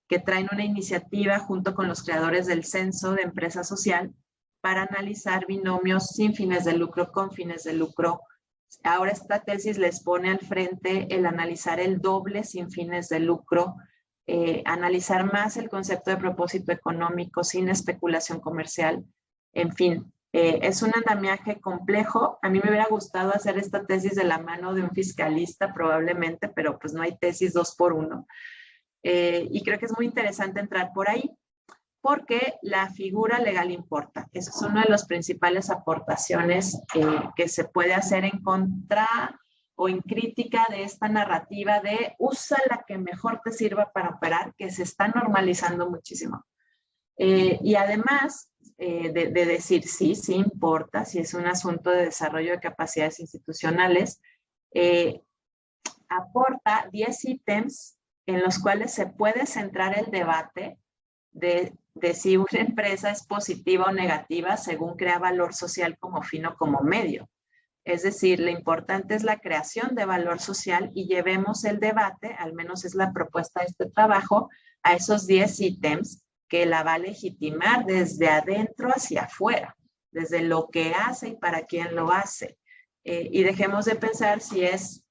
que traen una iniciativa junto con los creadores del Censo de Empresa Social para analizar binomios sin fines de lucro con fines de lucro. Ahora esta tesis les pone al frente el analizar el doble sin fines de lucro, analizar más el concepto de propósito económico sin especulación comercial, en fin. Es un andamiaje complejo. A mí me hubiera gustado hacer esta tesis de la mano de un fiscalista probablemente, pero pues no hay tesis 2x1. Y creo que es muy interesante entrar por ahí, porque la figura legal importa. Esa es una de las principales aportaciones que se puede hacer en contra o en crítica de esta narrativa de usa la que mejor te sirva para operar, que se está normalizando muchísimo. Y además de decir sí importa, si es un asunto de desarrollo de capacidades institucionales, aporta 10 ítems en los cuales se puede centrar el debate de si una empresa es positiva o negativa según crea valor social como fin o como medio. Es decir, lo importante es la creación de valor social y llevemos el debate, al menos es la propuesta de este trabajo, a esos 10 ítems que la va a legitimar desde adentro hacia afuera, desde lo que hace y para quién lo hace. Y dejemos de pensar si es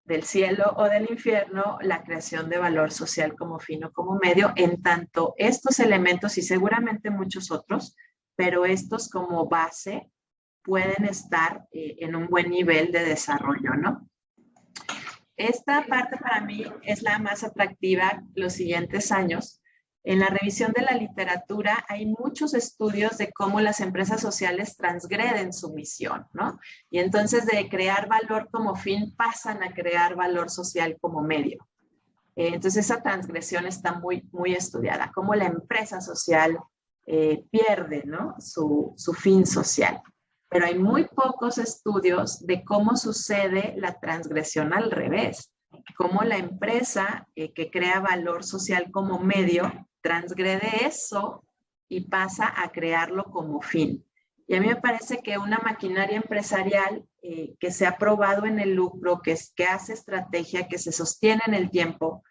del cielo o del infierno la creación de valor social como fin o como medio, en tanto estos elementos y seguramente muchos otros, pero estos como base pueden estar en un buen nivel de desarrollo, ¿no? Esta parte para mí es la más atractiva los siguientes años. En la revisión de la literatura hay muchos estudios de cómo las empresas sociales transgreden su misión, ¿no? Y entonces de crear valor como fin pasan a crear valor social como medio. Entonces esa transgresión está muy, muy estudiada, cómo la empresa social pierde, ¿no? su fin social. Pero hay muy pocos estudios de cómo sucede la transgresión al revés, cómo la empresa que crea valor social como medio transgrede eso y pasa a crearlo como fin. Y a mí me parece que una maquinaria empresarial que se ha probado en el lucro, que hace estrategia, que se sostiene en el tiempo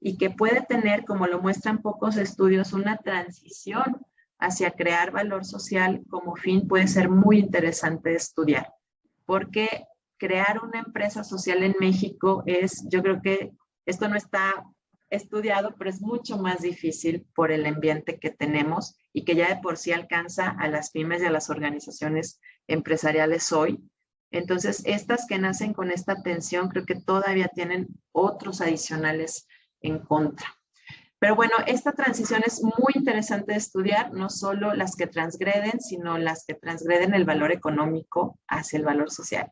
y que puede tener, como lo muestran pocos estudios, una transición hacia crear valor social como fin, puede ser muy interesante de estudiar. Porque crear una empresa social en México yo creo que esto no está estudiado, pero es mucho más difícil por el ambiente que tenemos y que ya de por sí alcanza a las pymes y a las organizaciones empresariales hoy. Entonces, estas que nacen con esta tensión, creo que todavía tienen otros adicionales en contra. Pero bueno, esta transición es muy interesante de estudiar, no solo las que transgreden, sino las que transgreden el valor económico hacia el valor social.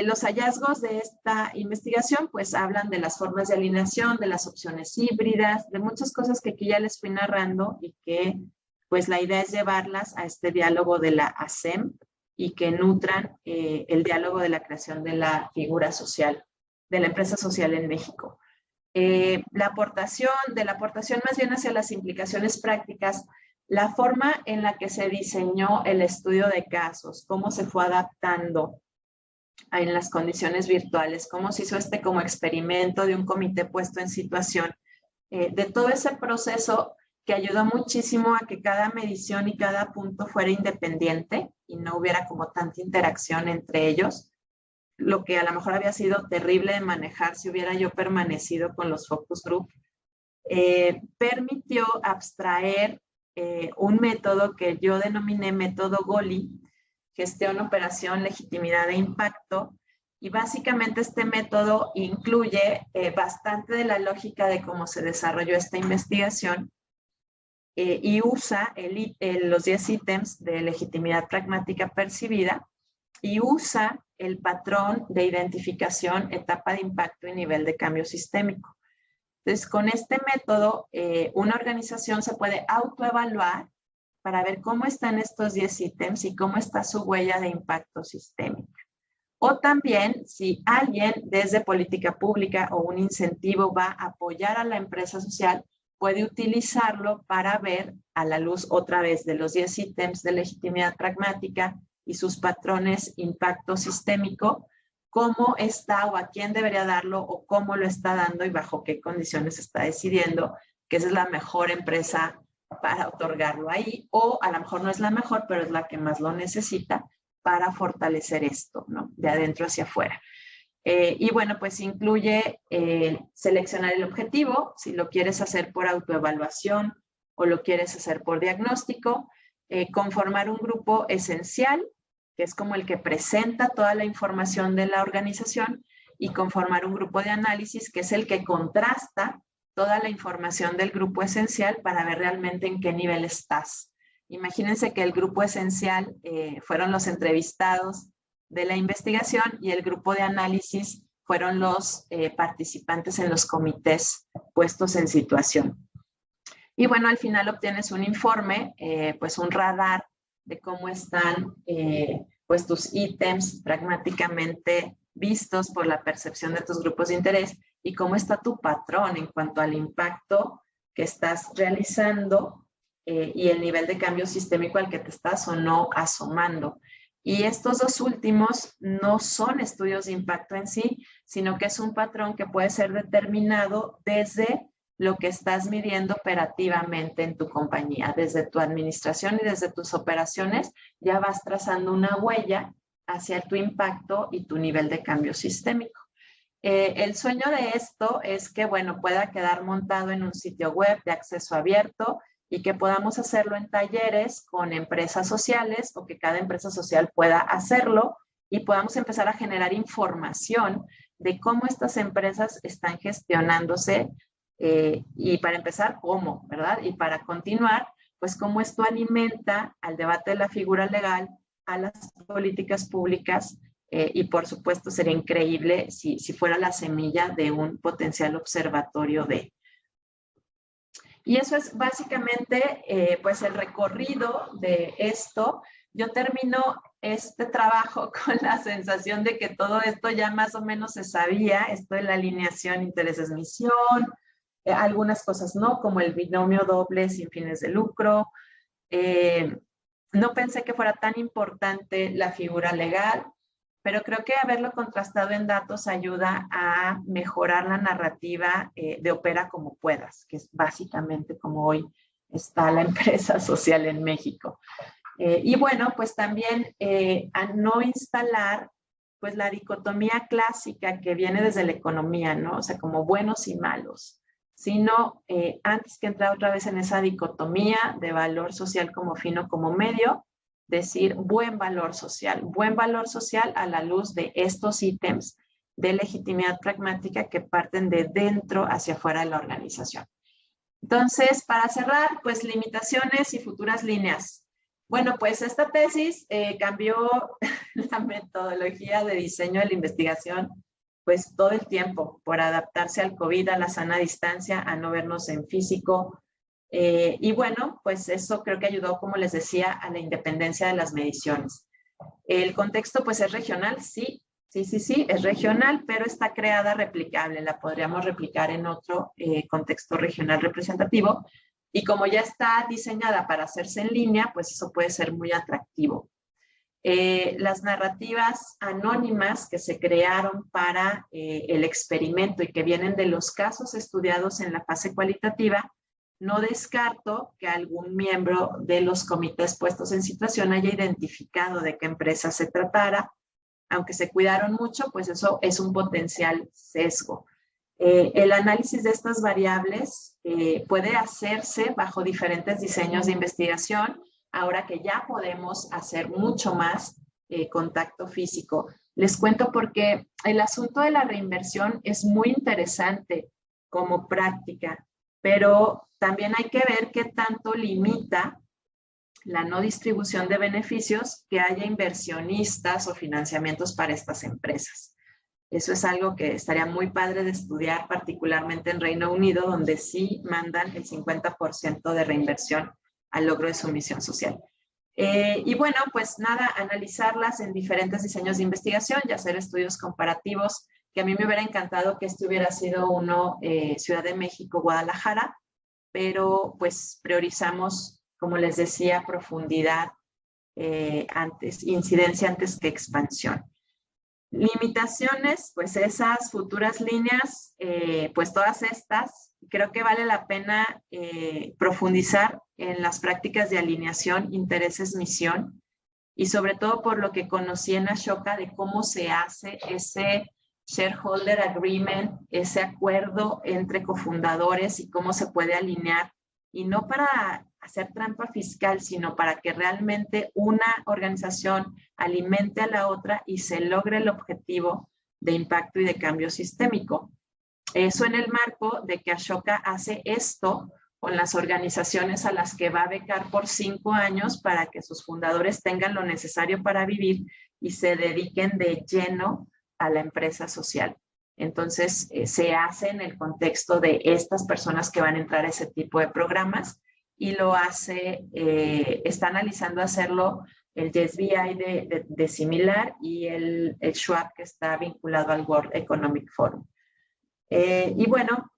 Los hallazgos de esta investigación pues hablan de las formas de alineación, de las opciones híbridas, de muchas cosas que aquí ya les fui narrando y que pues la idea es llevarlas a este diálogo de la ASEM y que nutran el diálogo de la creación de la figura social, de la empresa social en México. De la aportación más bien hacia las implicaciones prácticas, la forma en la que se diseñó el estudio de casos, cómo se fue adaptando en las condiciones virtuales, cómo se hizo como experimento de un comité puesto en situación, de todo ese proceso que ayudó muchísimo a que cada medición y cada punto fuera independiente y no hubiera como tanta interacción entre ellos, lo que a lo mejor había sido terrible de manejar si hubiera yo permanecido con los focus group, permitió abstraer un método que yo denominé método GOLI, gestión, operación, legitimidad e impacto, y básicamente este método incluye bastante de la lógica de cómo se desarrolló esta investigación y usa los 10 ítems de legitimidad pragmática percibida y usa el patrón de identificación, etapa de impacto y nivel de cambio sistémico. Entonces, con este método, una organización se puede autoevaluar para ver cómo están estos 10 ítems y cómo está su huella de impacto sistémico. O también, si alguien desde política pública o un incentivo va a apoyar a la empresa social, puede utilizarlo para ver a la luz otra vez de los 10 ítems de legitimidad pragmática y sus patrones impacto sistémico, cómo está o a quién debería darlo o cómo lo está dando y bajo qué condiciones está decidiendo que esa es la mejor empresa para otorgarlo ahí, o a lo mejor no es la mejor, pero es la que más lo necesita para fortalecer esto, ¿no? De adentro hacia afuera. Y bueno, pues incluye seleccionar el objetivo, si lo quieres hacer por autoevaluación o lo quieres hacer por diagnóstico, conformar un grupo esencial, que es como el que presenta toda la información de la organización, y conformar un grupo de análisis, que es el que contrasta toda la información del grupo esencial para ver realmente en qué nivel estás. Imagínense que el grupo esencial fueron los entrevistados de la investigación y el grupo de análisis fueron los participantes en los comités puestos en situación. Y bueno, al final obtienes un informe, pues un radar de cómo están pues tus ítems pragmáticamente vistos por la percepción de tus grupos de interés y cómo está tu patrón en cuanto al impacto que estás realizando y el nivel de cambio sistémico al que te estás o no asomando. Y estos dos últimos no son estudios de impacto en sí, sino que es un patrón que puede ser determinado desde lo que estás midiendo operativamente en tu compañía. Desde tu administración y desde tus operaciones ya vas trazando una huella hacia tu impacto y tu nivel de cambio sistémico. El sueño de esto es que, bueno, pueda quedar montado en un sitio web de acceso abierto y que podamos hacerlo en talleres con empresas sociales o que cada empresa social pueda hacerlo y podamos empezar a generar información de cómo estas empresas están gestionándose y para empezar, cómo, ¿verdad? Y para continuar, pues cómo esto alimenta al debate de la figura legal, a las políticas públicas y por supuesto sería increíble si fuera la semilla de un potencial observatorio de. Y eso es básicamente pues el recorrido de esto. Yo termino este trabajo con la sensación de que todo esto ya más o menos se sabía, esto de la alineación intereses-misión, algunas cosas no, como el binomio doble sin fines de lucro. No pensé que fuera tan importante la figura legal, pero creo que haberlo contrastado en datos ayuda a mejorar la narrativa de opera como puedas, que es básicamente como hoy está la empresa social en México. Y bueno, pues también a no instalar pues la dicotomía clásica que viene desde la economía, ¿no? O sea, como buenos y malos, sino antes que entrar otra vez en esa dicotomía de valor social como fin o como medio, decir buen valor social a la luz de estos ítems de legitimidad pragmática que parten de dentro hacia afuera de la organización. Entonces, para cerrar, pues limitaciones y futuras líneas. Bueno, pues esta tesis cambió la metodología de diseño de la investigación pues todo el tiempo por adaptarse al COVID, a la sana distancia, a no vernos en físico. Y bueno, pues eso creo que ayudó, como les decía, a la independencia de las mediciones. El contexto pues es regional, sí, es regional, pero está creada replicable, la podríamos replicar en otro contexto regional representativo. Y como ya está diseñada para hacerse en línea, pues eso puede ser muy atractivo. Las narrativas anónimas que se crearon para el experimento y que vienen de los casos estudiados en la fase cualitativa, no descarto que algún miembro de los comités puestos en situación haya identificado de qué empresa se tratara. Aunque se cuidaron mucho, pues eso es un potencial sesgo. El análisis de estas variables puede hacerse bajo diferentes diseños de investigación, ahora que ya podemos hacer mucho más contacto físico. Les cuento porque el asunto de la reinversión es muy interesante como práctica, pero también hay que ver qué tanto limita la no distribución de beneficios que haya inversionistas o financiamientos para estas empresas. Eso es algo que estaría muy padre de estudiar, particularmente en Reino Unido, donde sí mandan el 50% de reinversión al logro de su misión social. Y bueno, pues nada, analizarlas en diferentes diseños de investigación y hacer estudios comparativos, que a mí me hubiera encantado que este hubiera sido uno Ciudad de México, Guadalajara, pero pues priorizamos, como les decía, profundidad incidencia antes que expansión. Limitaciones, pues esas futuras líneas, pues todas estas, creo que vale la pena profundizar en las prácticas de alineación, intereses, misión, y sobre todo por lo que conocí en Ashoka de cómo se hace ese shareholder agreement, ese acuerdo entre cofundadores y cómo se puede alinear, y no para hacer trampa fiscal, sino para que realmente una organización alimente a la otra y se logre el objetivo de impacto y de cambio sistémico. Eso en el marco de que Ashoka hace esto con las organizaciones a las que va a becar por 5 años para que sus fundadores tengan lo necesario para vivir y se dediquen de lleno a la empresa social. Entonces, se hace en el contexto de estas personas que van a entrar a ese tipo de programas y lo hace, está analizando hacerlo el YesBI de Similar y el Schwab que está vinculado al World Economic Forum. Y bueno,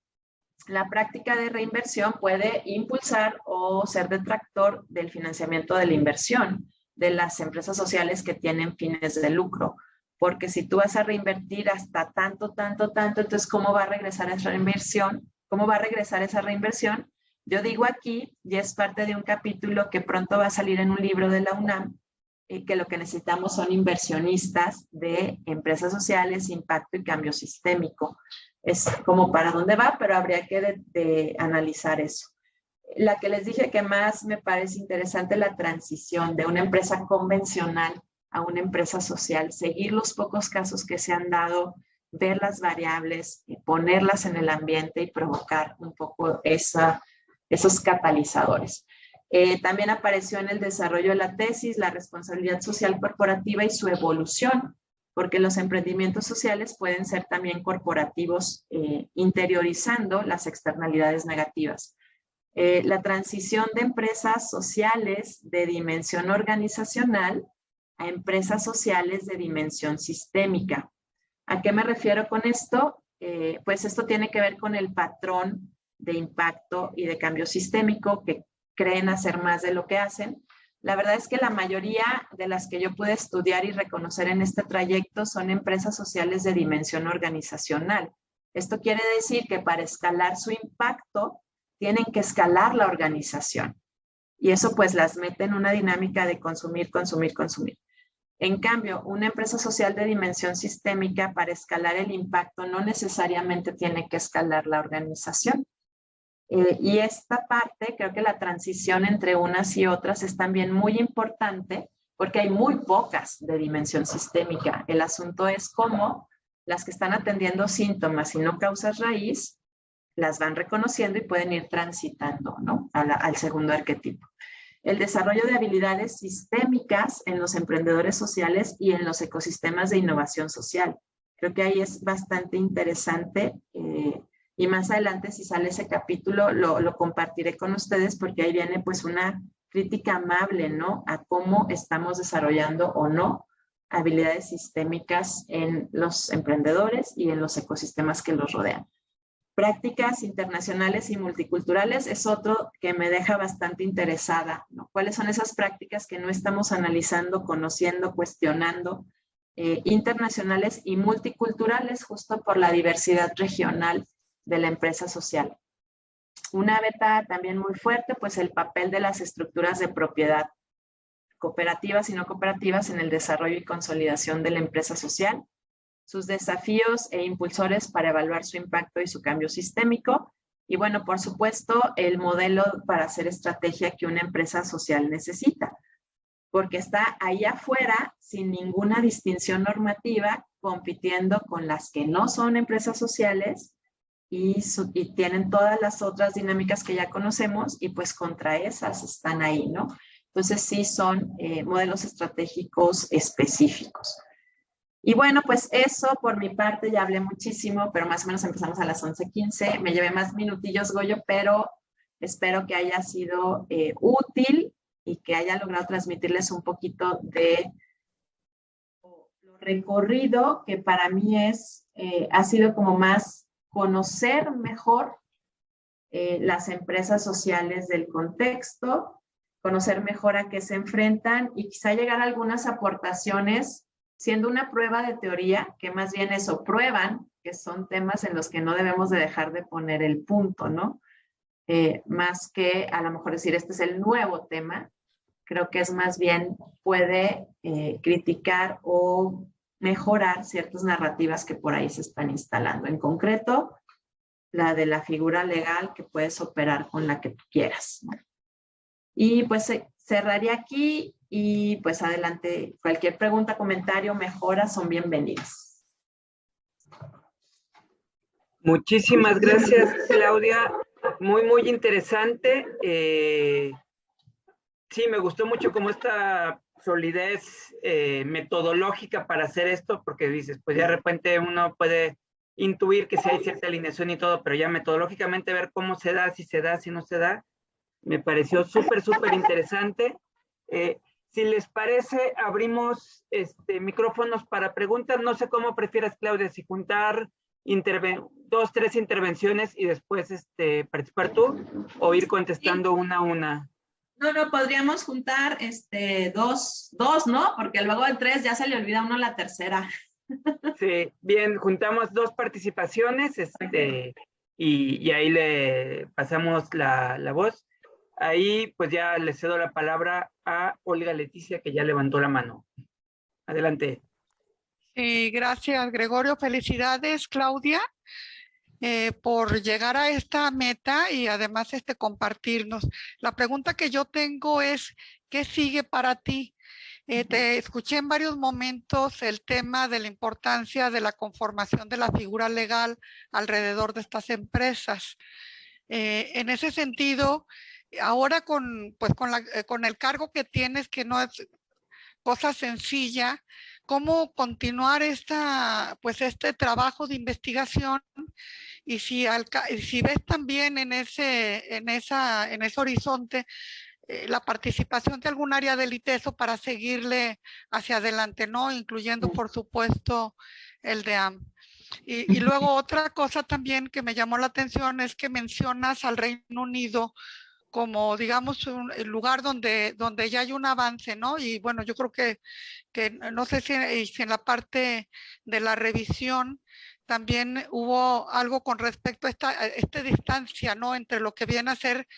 la práctica de reinversión puede impulsar o ser detractor del financiamiento de la inversión de las empresas sociales que tienen fines de lucro. Porque si tú vas a reinvertir hasta tanto, entonces ¿cómo va a regresar esa reinversión? ¿Cómo va a regresar esa reinversión? Yo digo aquí, y es parte de un capítulo que pronto va a salir en un libro de la UNAM, que lo que necesitamos son inversionistas de empresas sociales, impacto y cambio sistémico. Es como para dónde va, pero habría que de analizar eso. La que les dije que más me parece interesante, la transición de una empresa convencional a una empresa social, seguir los pocos casos que se han dado ver las variables, ponerlas en el ambiente y provocar un poco esos catalizadores. También apareció en el desarrollo de la tesis la responsabilidad social corporativa y su evolución, porque los emprendimientos sociales pueden ser también corporativos, interiorizando las externalidades negativas. La transición de empresas sociales de dimensión organizacional a empresas sociales de dimensión sistémica. ¿A qué me refiero con esto? Pues esto tiene que ver con el patrón de impacto y de cambio sistémico que creen hacer más de lo que hacen. La verdad es que la mayoría de las que yo pude estudiar y reconocer en este trayecto son empresas sociales de dimensión organizacional. Esto quiere decir que para escalar su impacto tienen que escalar la organización. Y eso pues las mete en una dinámica de consumir, consumir, consumir. En cambio, una empresa social de dimensión sistémica, para escalar el impacto, no necesariamente tiene que escalar la organización. Y esta parte, creo que la transición entre unas y otras es también muy importante porque hay muy pocas de dimensión sistémica. El asunto es cómo las que están atendiendo síntomas y no causas raíz, las van reconociendo y pueden ir transitando, ¿no? al segundo arquetipo. El desarrollo de habilidades sistémicas en los emprendedores sociales y en los ecosistemas de innovación social. Creo que ahí es bastante interesante y más adelante si sale ese capítulo lo compartiré con ustedes porque ahí viene pues una crítica amable, ¿no? A cómo estamos desarrollando o no habilidades sistémicas en los emprendedores y en los ecosistemas que los rodean. Prácticas internacionales y multiculturales es otro que me deja bastante interesada, ¿no? ¿Cuáles son esas prácticas que no estamos analizando, conociendo, cuestionando? Internacionales y multiculturales, justo por la diversidad regional de la empresa social. Una beta también muy fuerte, pues el papel de las estructuras de propiedad cooperativas y no cooperativas en el desarrollo y consolidación de la empresa social, sus desafíos e impulsores para evaluar su impacto y su cambio sistémico. Y bueno, por supuesto, el modelo para hacer estrategia que una empresa social necesita, porque está ahí afuera sin ninguna distinción normativa, compitiendo con las que no son empresas sociales y tienen todas las otras dinámicas que ya conocemos y pues contra esas están ahí, ¿no? Entonces sí son modelos estratégicos específicos. Y bueno, pues eso por mi parte, ya hablé muchísimo, pero más o menos empezamos a las 11:15. Me llevé más minutillos, Goyo, pero espero que haya sido útil y que haya logrado transmitirles un poquito de lo recorrido que para mí ha sido como más conocer mejor las empresas sociales del contexto, conocer mejor a qué se enfrentan y quizá llegar a algunas aportaciones siendo una prueba de teoría, que más bien eso prueban, que son temas en los que no debemos de dejar de poner el punto, ¿no? Más que a lo mejor decir, este es el nuevo tema, creo que es más bien puede criticar o mejorar ciertas narrativas que por ahí se están instalando. En concreto, la de la figura legal que puedes operar con la que tú quieras, ¿no? Y pues cerraría aquí y pues adelante, cualquier pregunta, comentario, mejora son bienvenidas. Muchísimas gracias, Claudia. Muy, muy interesante. Sí, me gustó mucho como esta solidez metodológica para hacer esto, porque dices, pues ya de repente uno puede intuir que sí hay cierta alineación y todo, pero ya metodológicamente ver cómo se da, si no se da, me pareció súper, súper interesante. Si les parece, abrimos micrófonos para preguntas. No sé cómo prefieras, Claudia, si juntar 2, 3 intervenciones y después participar tú o ir contestando una a una. No, podríamos juntar dos, ¿no? Porque luego el 3 ya se le olvida a uno la tercera. Sí, bien, juntamos 2 participaciones y ahí le pasamos la voz. Ahí pues ya le cedo la palabra a Olga Leticia, que ya levantó la mano. Adelante. Gracias, Gregorio. Felicidades, Claudia, por llegar a esta meta y además compartirnos. La pregunta que yo tengo es, ¿qué sigue para ti? Te escuché en varios momentos el tema de la importancia de la conformación de la figura legal alrededor de estas empresas. En ese sentido, ahora con el cargo que tienes, que no es cosa sencilla, ¿cómo continuar este trabajo de investigación? Y si ves también en ese horizonte la participación de algún área del ITESO para seguirle hacia adelante, ¿no? Incluyendo, por supuesto, el DEAM. Y luego otra cosa también que me llamó la atención es que mencionas al Reino Unido como, digamos, el lugar donde ya hay un avance, ¿no? Y bueno, yo creo que no sé si en la parte de la revisión también hubo algo con respecto a esta distancia, ¿no? Entre lo que viene a ser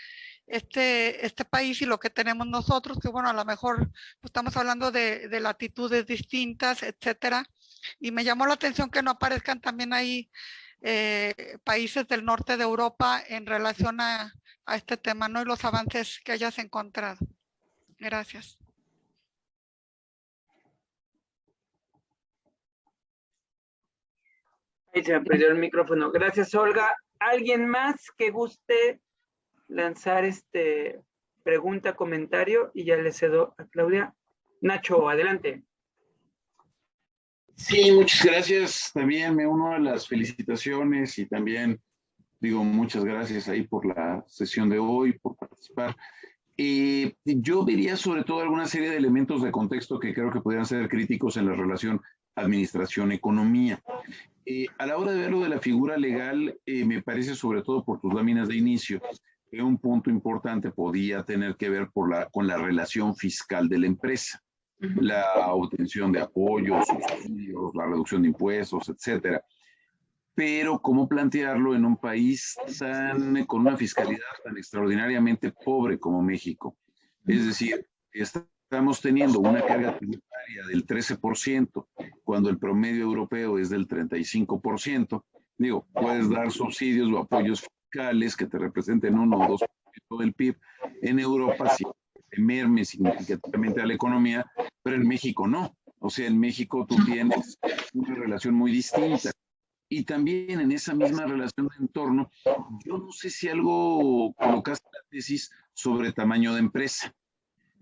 este país y lo que tenemos nosotros, que bueno, a lo mejor estamos hablando de latitudes distintas, etcétera. Y me llamó la atención que no aparezcan también ahí países del norte de Europa en relación a este tema, ¿no? Y los avances que hayas encontrado. Gracias. Ahí se me perdió el micrófono. Gracias, Olga. ¿Alguien más que guste lanzar pregunta, comentario? Y ya le cedo a Claudia. Nacho, adelante. Sí, muchas gracias. También me uno a las felicitaciones y también digo muchas gracias ahí por la sesión de hoy, por participar. Yo diría sobre todo alguna serie de elementos de contexto que creo que podrían ser críticos en la relación administración-economía. A la hora de ver lo de la figura legal, me parece sobre todo por tus láminas de inicio, que un punto importante podía tener que ver con la relación fiscal de la empresa, la obtención de apoyos, subsidios, la reducción de impuestos, etcétera. Pero cómo plantearlo en un país con una fiscalidad tan extraordinariamente pobre como México. Es decir, estamos teniendo una carga tributaria del 13%, cuando el promedio europeo es del 35%. Digo, puedes dar subsidios o apoyos fiscales que te representen 1 o 2% del PIB. En Europa sí se merme significativamente a la economía, pero en México no. O sea, en México tú tienes una relación muy distinta. Y también en esa misma relación de entorno, yo no sé si algo colocaste la tesis sobre tamaño de empresa.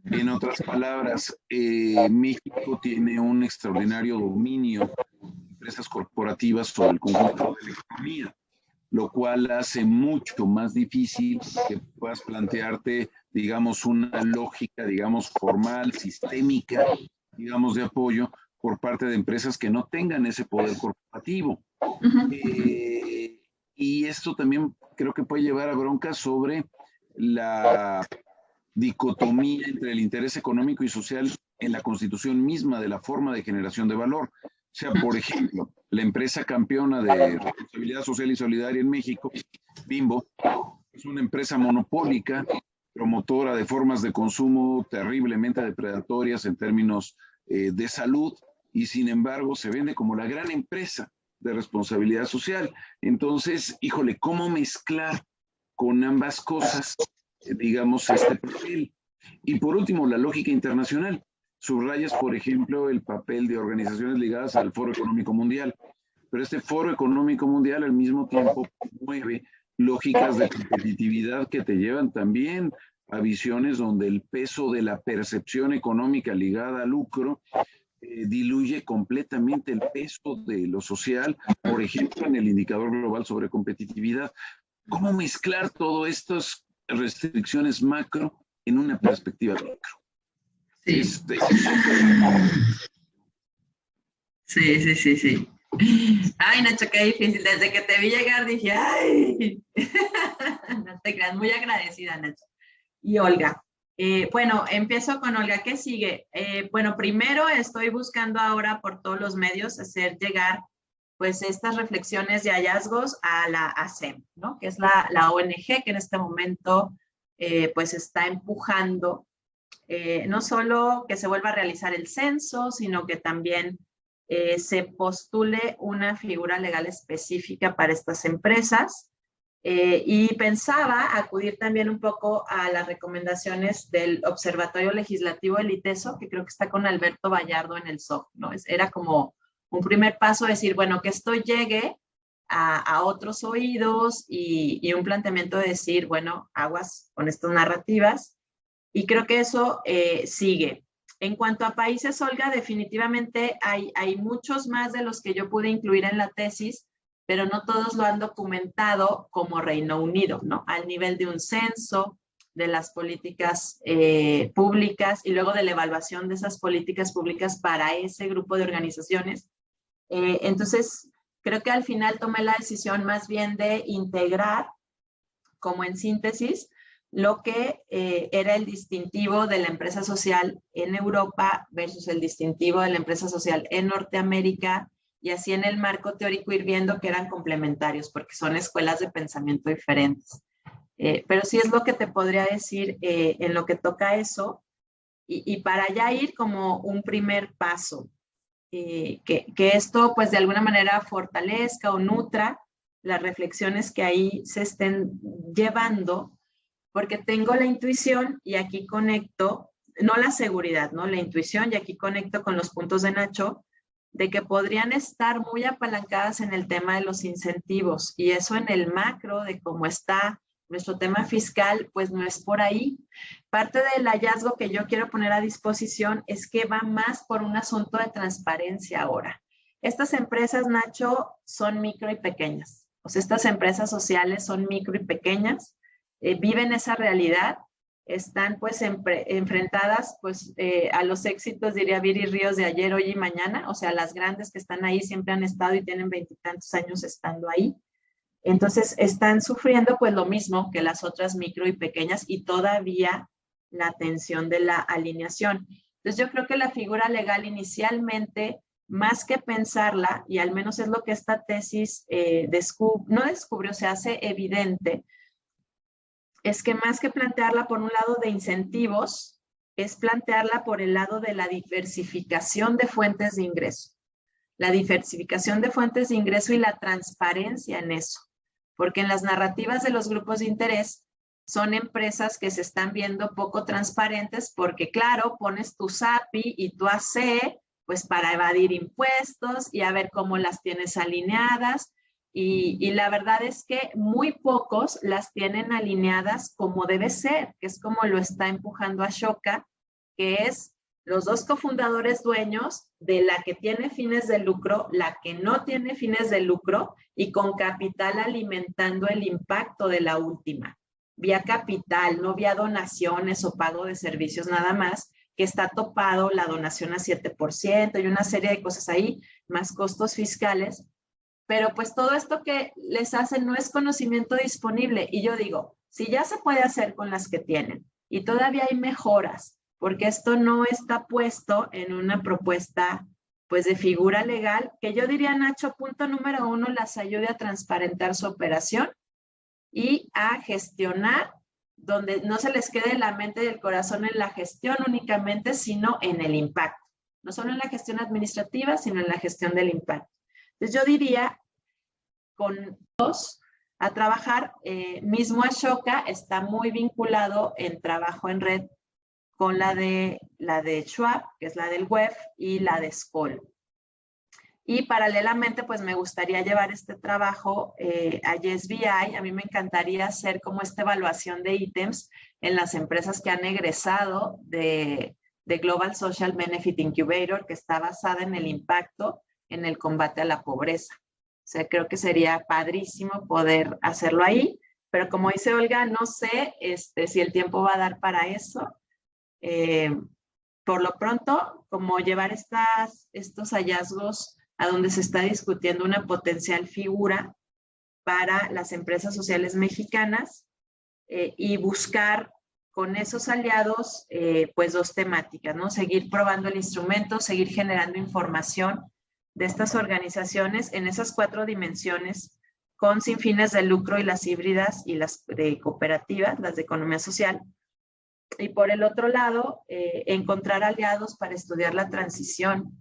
En otras palabras, México tiene un extraordinario dominio de empresas corporativas sobre el conjunto de la economía, lo cual hace mucho más difícil que puedas plantearte, digamos, una lógica, digamos, formal, sistémica, digamos, de apoyo por parte de empresas que no tengan ese poder corporativo. Y esto también creo que puede llevar a broncas sobre la dicotomía entre el interés económico y social en la constitución misma de la forma de generación de valor. O sea, por ejemplo, la empresa campeona de responsabilidad social y solidaria en México, Bimbo, es una empresa monopólica, promotora de formas de consumo terriblemente depredatorias en términos de salud, y sin embargo se vende como la gran empresa de responsabilidad social. Entonces, híjole, ¿cómo mezclar con ambas cosas, digamos, este perfil? Y por último, la lógica internacional. Subrayas, por ejemplo, el papel de organizaciones ligadas al Foro Económico Mundial, pero este Foro Económico Mundial al mismo tiempo mueve lógicas de competitividad que te llevan también a visiones donde el peso de la percepción económica ligada al lucro diluye completamente el peso de lo social, por ejemplo, en el indicador global sobre competitividad. ¿Cómo mezclar todas estas restricciones macro en una perspectiva micro? Sí. Sí. Ay, Nacho, qué difícil. Desde que te vi llegar dije, ay, no te creas, muy agradecida, Nacho. Y Olga. Bueno, empiezo con Olga. ¿Qué sigue? Bueno, primero estoy buscando ahora por todos los medios hacer llegar pues estas reflexiones de hallazgos a la ACEM, ¿no? Que es la ONG que en este momento pues está empujando no solo que se vuelva a realizar el censo, sino que también se postule una figura legal específica para estas empresas. Y pensaba acudir también un poco a las recomendaciones del Observatorio Legislativo del ITESO, que creo que está con Alberto Vallardo en el SOC, ¿no? Era como un primer paso decir, bueno, que esto llegue a otros oídos y un planteamiento de decir, bueno, aguas con estas narrativas. Y creo que eso sigue. En cuanto a países, Olga, definitivamente hay muchos más de los que yo pude incluir en la tesis, pero no todos lo han documentado como Reino Unido, ¿no? Al nivel de un censo, de las políticas públicas y luego de la evaluación de esas políticas públicas para ese grupo de organizaciones. Entonces, creo que al final tomé la decisión más bien de integrar, como en síntesis, lo que era el distintivo de la empresa social en Europa versus el distintivo de la empresa social en Norteamérica, y así en el marco teórico ir viendo que eran complementarios, porque son escuelas de pensamiento diferentes. Pero sí es lo que te podría decir en lo que toca eso, y para ya ir como un primer paso, que esto pues de alguna manera fortalezca o nutra las reflexiones que ahí se estén llevando, porque tengo la intuición y aquí conecto, no la seguridad, ¿no? La intuición, y aquí conecto con los puntos de Nacho, de que podrían estar muy apalancadas en el tema de los incentivos, y eso en el macro de cómo está nuestro tema fiscal, pues no es por ahí. Parte del hallazgo que yo quiero poner a disposición es que va más por un asunto de transparencia ahora. Estas empresas, Nacho, son micro y pequeñas. O sea, estas empresas sociales son micro y pequeñas, viven esa realidad, están pues enfrentadas pues a los éxitos, diría Viri Ríos, de ayer, hoy y mañana. O sea, las grandes que están ahí siempre han estado y tienen 20 y tantos años estando ahí. Entonces están sufriendo pues lo mismo que las otras micro y pequeñas, y todavía la tensión de la alineación. Entonces yo creo que la figura legal inicialmente, más que pensarla, y al menos es lo que esta tesis no descubrió, se hace evidente, es que más que plantearla por un lado de incentivos, es plantearla por el lado de la diversificación de fuentes de ingreso. La diversificación de fuentes de ingreso y la transparencia en eso. Porque en las narrativas de los grupos de interés son empresas que se están viendo poco transparentes porque, claro, pones tu SAPI y tu AC, pues para evadir impuestos y a ver cómo las tienes alineadas. Y la verdad es que muy pocos las tienen alineadas como debe ser, que es como lo está empujando Ashoka, que es los dos cofundadores dueños de la que tiene fines de lucro, la que no tiene fines de lucro, y con capital alimentando el impacto de la última, vía capital, no vía donaciones o pago de servicios nada más, que está topado la donación a 7% y una serie de cosas ahí, más costos fiscales. Pero pues todo esto que les hacen no es conocimiento disponible. Y yo digo, si ya se puede hacer con las que tienen y todavía hay mejoras, porque esto no está puesto en una propuesta pues de figura legal, que yo diría, Nacho, punto número 1, las ayude a transparentar su operación y a gestionar, donde no se les quede la mente y el corazón en la gestión únicamente, sino en el impacto. No solo en la gestión administrativa, sino en la gestión del impacto. Entonces yo diría, con dos, a trabajar, mismo Ashoka está muy vinculado en trabajo en red con la de Schwab, que es la del WEF, y la de Skoll. Y paralelamente, pues me gustaría llevar este trabajo a YesBI. A mí me encantaría hacer como esta evaluación de ítems en las empresas que han egresado de Global Social Benefit Incubator, que está basada en el impacto en el combate a la pobreza. O sea, creo que sería padrísimo poder hacerlo ahí, pero como dice Olga, no sé si el tiempo va a dar para eso. Por lo pronto, como llevar estos hallazgos a donde se está discutiendo una potencial figura para las empresas sociales mexicanas y buscar con esos aliados pues dos temáticas, ¿no? Seguir probando el instrumento, seguir generando información de estas organizaciones en esas 4 dimensiones, con sin fines de lucro y las híbridas y las de cooperativas, las de economía social. Y por el otro lado, encontrar aliados para estudiar la transición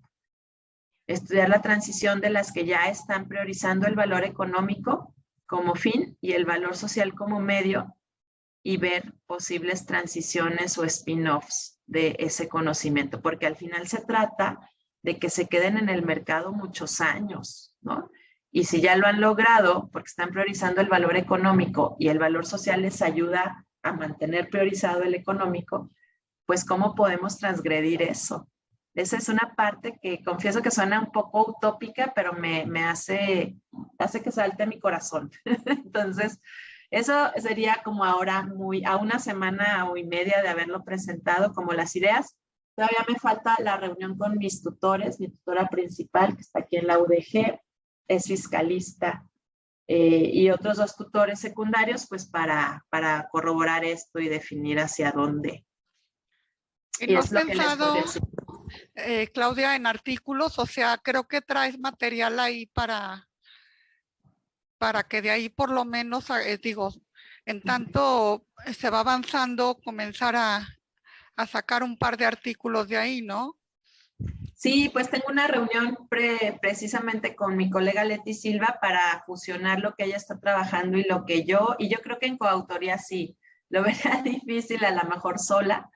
de las que ya están priorizando el valor económico como fin y el valor social como medio, y ver posibles transiciones o spin-offs de ese conocimiento, porque al final se trata de que se queden en el mercado muchos años, ¿no? Y si ya lo han logrado, porque están priorizando el valor económico y el valor social les ayuda a mantener priorizado el económico, pues ¿cómo podemos transgredir eso? Esa es una parte que confieso que suena un poco utópica, pero me hace que salte mi corazón. Entonces, eso sería como ahora a una semana o y media de haberlo presentado como las ideas. Todavía me falta la reunión con mis tutores, mi tutora principal que está aquí en la UDG, es fiscalista, y otros 2 tutores secundarios, pues para corroborar esto y definir hacia dónde. ¿Y no has es lo que les pensado, podría decir. Claudia, en artículos? O sea, creo que traes material ahí para que de ahí por lo menos, digo, en tanto se va avanzando, comenzar a sacar un par de artículos de ahí, ¿no? Sí, pues tengo una reunión precisamente con mi colega Leti Silva para fusionar lo que ella está trabajando y lo que yo creo que en coautoría sí, lo vería difícil a lo mejor sola,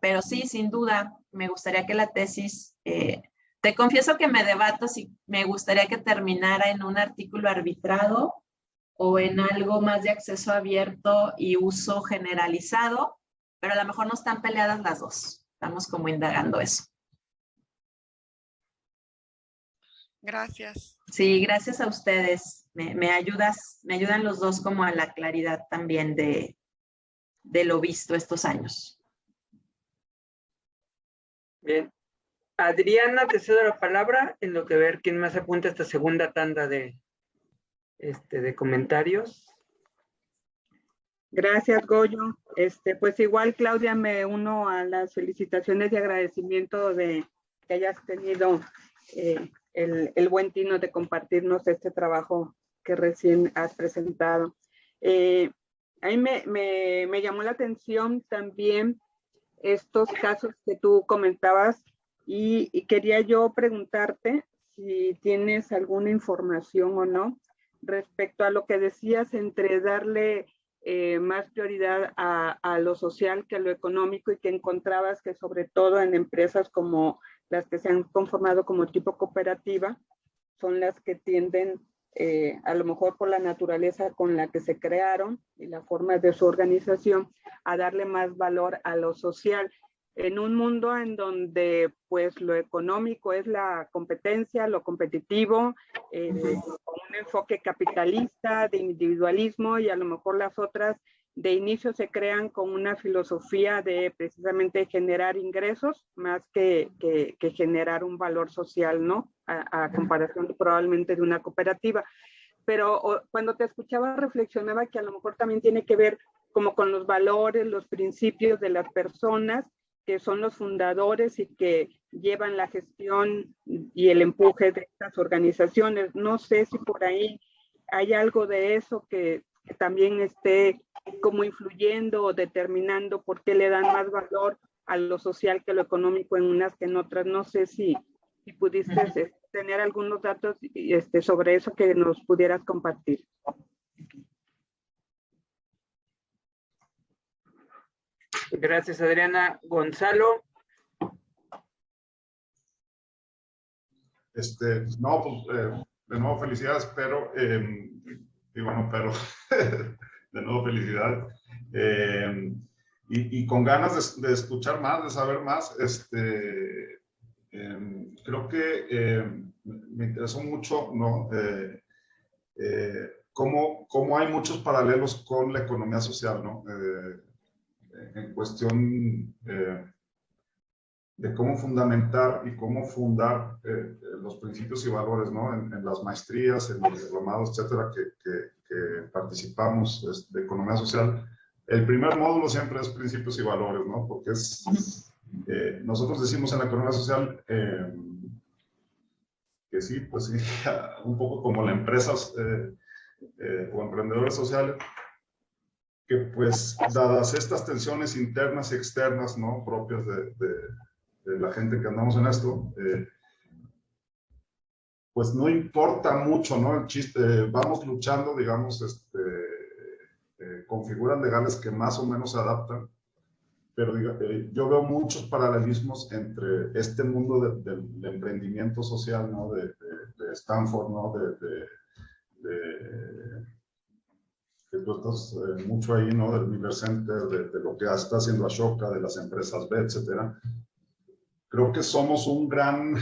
pero sí, sin duda, me gustaría que la tesis, te confieso que me debato si me gustaría que terminara en un artículo arbitrado o en algo más de acceso abierto y uso generalizado, pero a lo mejor no están peleadas las dos, estamos como indagando eso. Gracias. Sí, gracias a ustedes. Me ayudan los dos como a la claridad también de lo visto estos años. Bien. Adriana, te cedo la palabra en lo que ver quién más apunta esta segunda tanda de comentarios. Gracias, Goyo. Pues igual, Claudia, me uno a las felicitaciones y agradecimiento de que hayas tenido el buen tino de compartirnos este trabajo que recién has presentado. A mí me llamó la atención también estos casos que tú comentabas y quería yo preguntarte si tienes alguna información o no respecto a lo que decías entre darle más prioridad a lo social que a lo económico, y que encontrabas que sobre todo en empresas como las que se han conformado como tipo cooperativa son las que tienden, a lo mejor por la naturaleza con la que se crearon y la forma de su organización, a darle más valor a lo social. En un mundo en donde pues lo económico es la competencia, lo competitivo, con un enfoque capitalista, de individualismo, y a lo mejor las otras de inicio se crean con una filosofía de precisamente generar ingresos más que generar un valor social, ¿no? A comparación probablemente de una cooperativa. Pero cuando te escuchaba reflexionaba que a lo mejor también tiene que ver como con los valores, los principios de las personas que son los fundadores y que llevan la gestión y el empuje de estas organizaciones. No sé si por ahí hay algo de eso que también esté como influyendo o determinando por qué le dan más valor a lo social que a lo económico en unas que en otras. No sé si pudiste tener algunos datos sobre eso que nos pudieras compartir. Gracias, Adriana. Gonzalo. No, pues, de nuevo felicidades, pero, pero, de nuevo felicidades. Y con ganas de escuchar más, de saber más, creo que me interesó mucho, ¿no? Cómo hay muchos paralelos con la economía social, ¿no? En cuestión de cómo fundamentar y cómo fundar los principios y valores, ¿no? En las maestrías, en los diplomados, etcétera, que participamos de economía social. El primer módulo siempre es principios y valores, ¿no? Porque nosotros decimos en la economía social que sí, pues sí, un poco como las empresas o emprendedores sociales, que pues dadas estas tensiones internas y externas, ¿no? Propias de la gente que andamos en esto, pues no importa mucho, ¿no? El chiste, vamos luchando, digamos, con figuras legales que más o menos se adaptan, pero yo veo muchos paralelismos entre este mundo del emprendimiento social, ¿no? De Stanford, ¿no? Que tú estás mucho ahí, ¿no? Del Miller Center, de lo que está haciendo Ashoka, de las empresas B, etcétera. Creo que somos un gran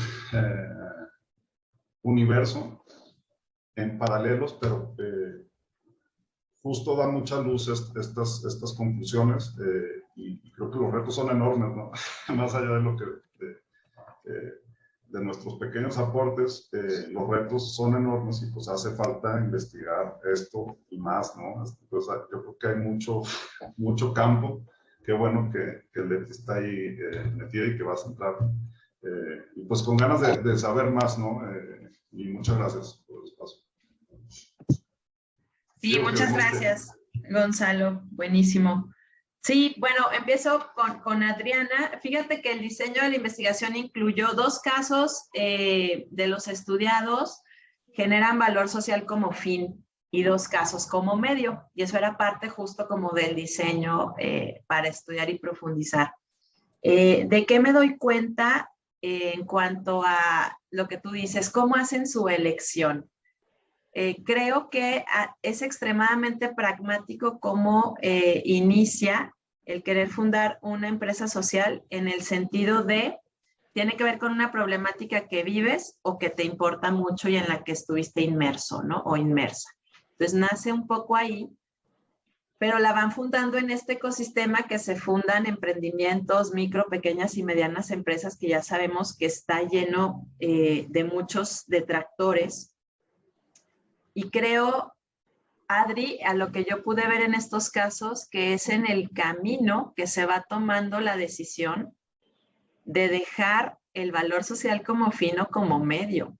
universo en paralelos, pero justo dan mucha luz estas conclusiones y creo que los retos son enormes, ¿no? Más allá de lo que de nuestros pequeños aportes, los retos son enormes y pues hace falta investigar esto y más, ¿no? Entonces, yo creo que hay mucho campo. Qué bueno que Leti está ahí metida y que vas a entrar. Y pues con ganas de saber más, ¿no? Y muchas gracias por el espacio. Sí, muchas gracias, Gonzalo. Buenísimo. Sí, bueno, empiezo con Adriana. Fíjate que el diseño de la investigación incluyó 2 casos de los estudiados generan valor social como fin y 2 casos como medio. Y eso era parte justo como del diseño para estudiar y profundizar. ¿De qué me doy cuenta en cuanto a lo que tú dices? ¿Cómo hacen su elección? Creo que es extremadamente pragmático cómo inicia el querer fundar una empresa social en el sentido de, tiene que ver con una problemática que vives o que te importa mucho y en la que estuviste inmerso, ¿no? O inmersa. Entonces nace un poco ahí, pero la van fundando en este ecosistema que se fundan emprendimientos, micro, pequeñas y medianas empresas que ya sabemos que está lleno de muchos detractores. Y creo, Adri, a lo que yo pude ver en estos casos, que es en el camino que se va tomando la decisión de dejar el valor social como fin o como medio.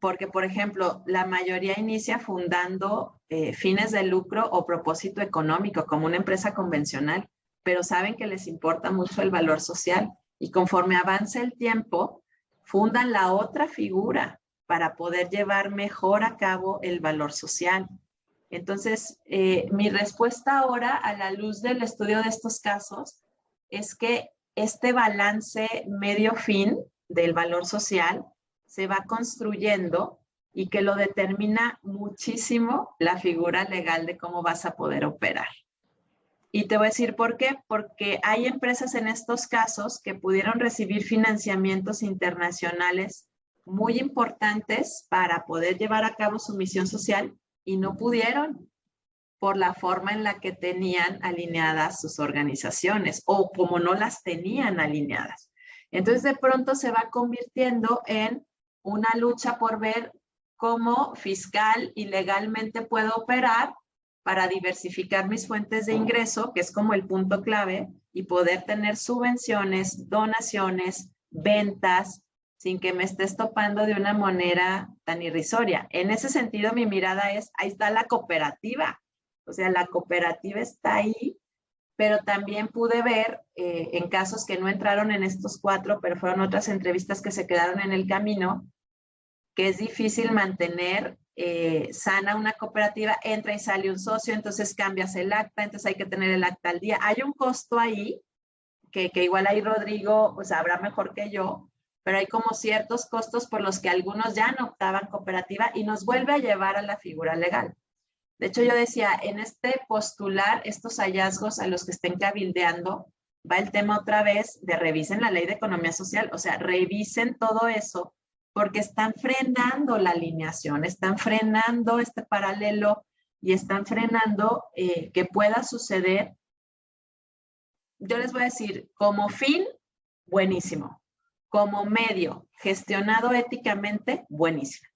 Porque, por ejemplo, la mayoría inicia fundando fines de lucro o propósito económico, como una empresa convencional, pero saben que les importa mucho el valor social. Y conforme avanza el tiempo, fundan la otra figura para poder llevar mejor a cabo el valor social. Entonces, mi respuesta ahora, a la luz del estudio de estos casos, es que este balance medio-fin del valor social se va construyendo y que lo determina muchísimo la figura legal de cómo vas a poder operar. Y te voy a decir por qué, porque hay empresas en estos casos que pudieron recibir financiamientos internacionales muy importantes para poder llevar a cabo su misión social y no pudieron por la forma en la que tenían alineadas sus organizaciones o como no las tenían alineadas. Entonces de pronto se va convirtiendo en una lucha por ver cómo fiscal y legalmente puedo operar para diversificar mis fuentes de ingreso, que es como el punto clave, y poder tener subvenciones, donaciones, ventas, sin que me estés topando de una manera tan irrisoria. En ese sentido, mi mirada es, ahí está la cooperativa. O sea, la cooperativa está ahí, pero también pude ver en casos que no entraron en estos 4, pero fueron otras entrevistas que se quedaron en el camino, que es difícil mantener sana una cooperativa, entra y sale un socio, entonces cambias el acta, entonces hay que tener el acta al día. Hay un costo ahí, que igual ahí Rodrigo pues sabrá mejor que yo, pero hay como ciertos costos por los que algunos ya no optaban cooperativa y nos vuelve a llevar a la figura legal. De hecho, yo decía, en este postular, estos hallazgos a los que estén cabildeando, va el tema otra vez de revisen la ley de economía social, o sea, revisen todo eso, porque están frenando la alineación, están frenando este paralelo y están frenando que pueda suceder. Yo les voy a decir, como fin, buenísimo. Como medio, gestionado éticamente, buenísimo.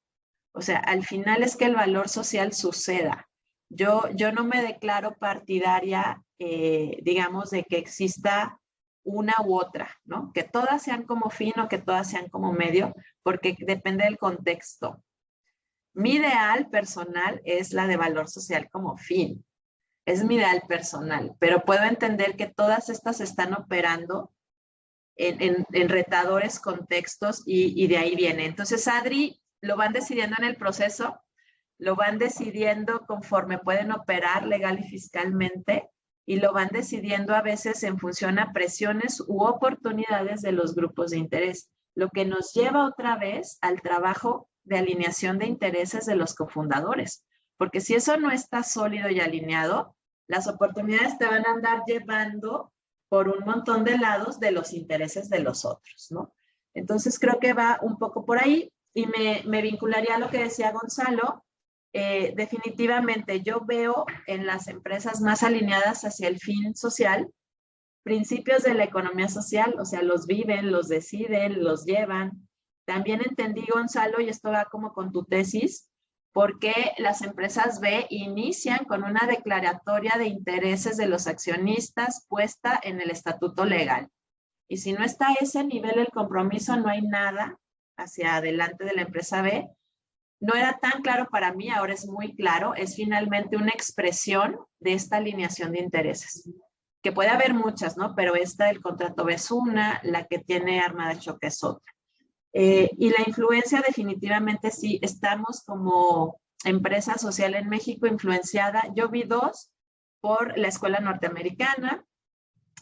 O sea, al final es que el valor social suceda. Yo no me declaro partidaria, digamos, de que exista una u otra, ¿no? Que todas sean como fin o que todas sean como medio, porque depende del contexto. Mi ideal personal es la de valor social como fin. Es mi ideal personal, pero puedo entender que todas estas están operando en retadores contextos y de ahí viene. Entonces, Adri, lo van decidiendo en el proceso, lo van decidiendo conforme pueden operar legal y fiscalmente, y lo van decidiendo a veces en función a presiones u oportunidades de los grupos de interés, lo que nos lleva otra vez al trabajo de alineación de intereses de los cofundadores, porque si eso no está sólido y alineado, las oportunidades te van a andar llevando por un montón de lados de los intereses de los otros, ¿no? Entonces creo que va un poco por ahí, y me vincularía a lo que decía Gonzalo. Definitivamente yo veo en las empresas más alineadas hacia el fin social, principios de la economía social, o sea, los viven, los deciden, los llevan. También entendí, Gonzalo, y esto va como con tu tesis, porque las empresas B inician con una declaratoria de intereses de los accionistas puesta en el estatuto legal. Y si no está a ese nivel el compromiso, no hay nada hacia adelante de la empresa B. No era tan claro para mí, ahora es muy claro, es finalmente una expresión de esta alineación de intereses, que puede haber muchas, ¿no? Pero esta del contrato B es una, la que tiene arma de choque es otra. Y la influencia definitivamente sí, estamos como empresa social en México influenciada. Yo vi dos por la escuela norteamericana.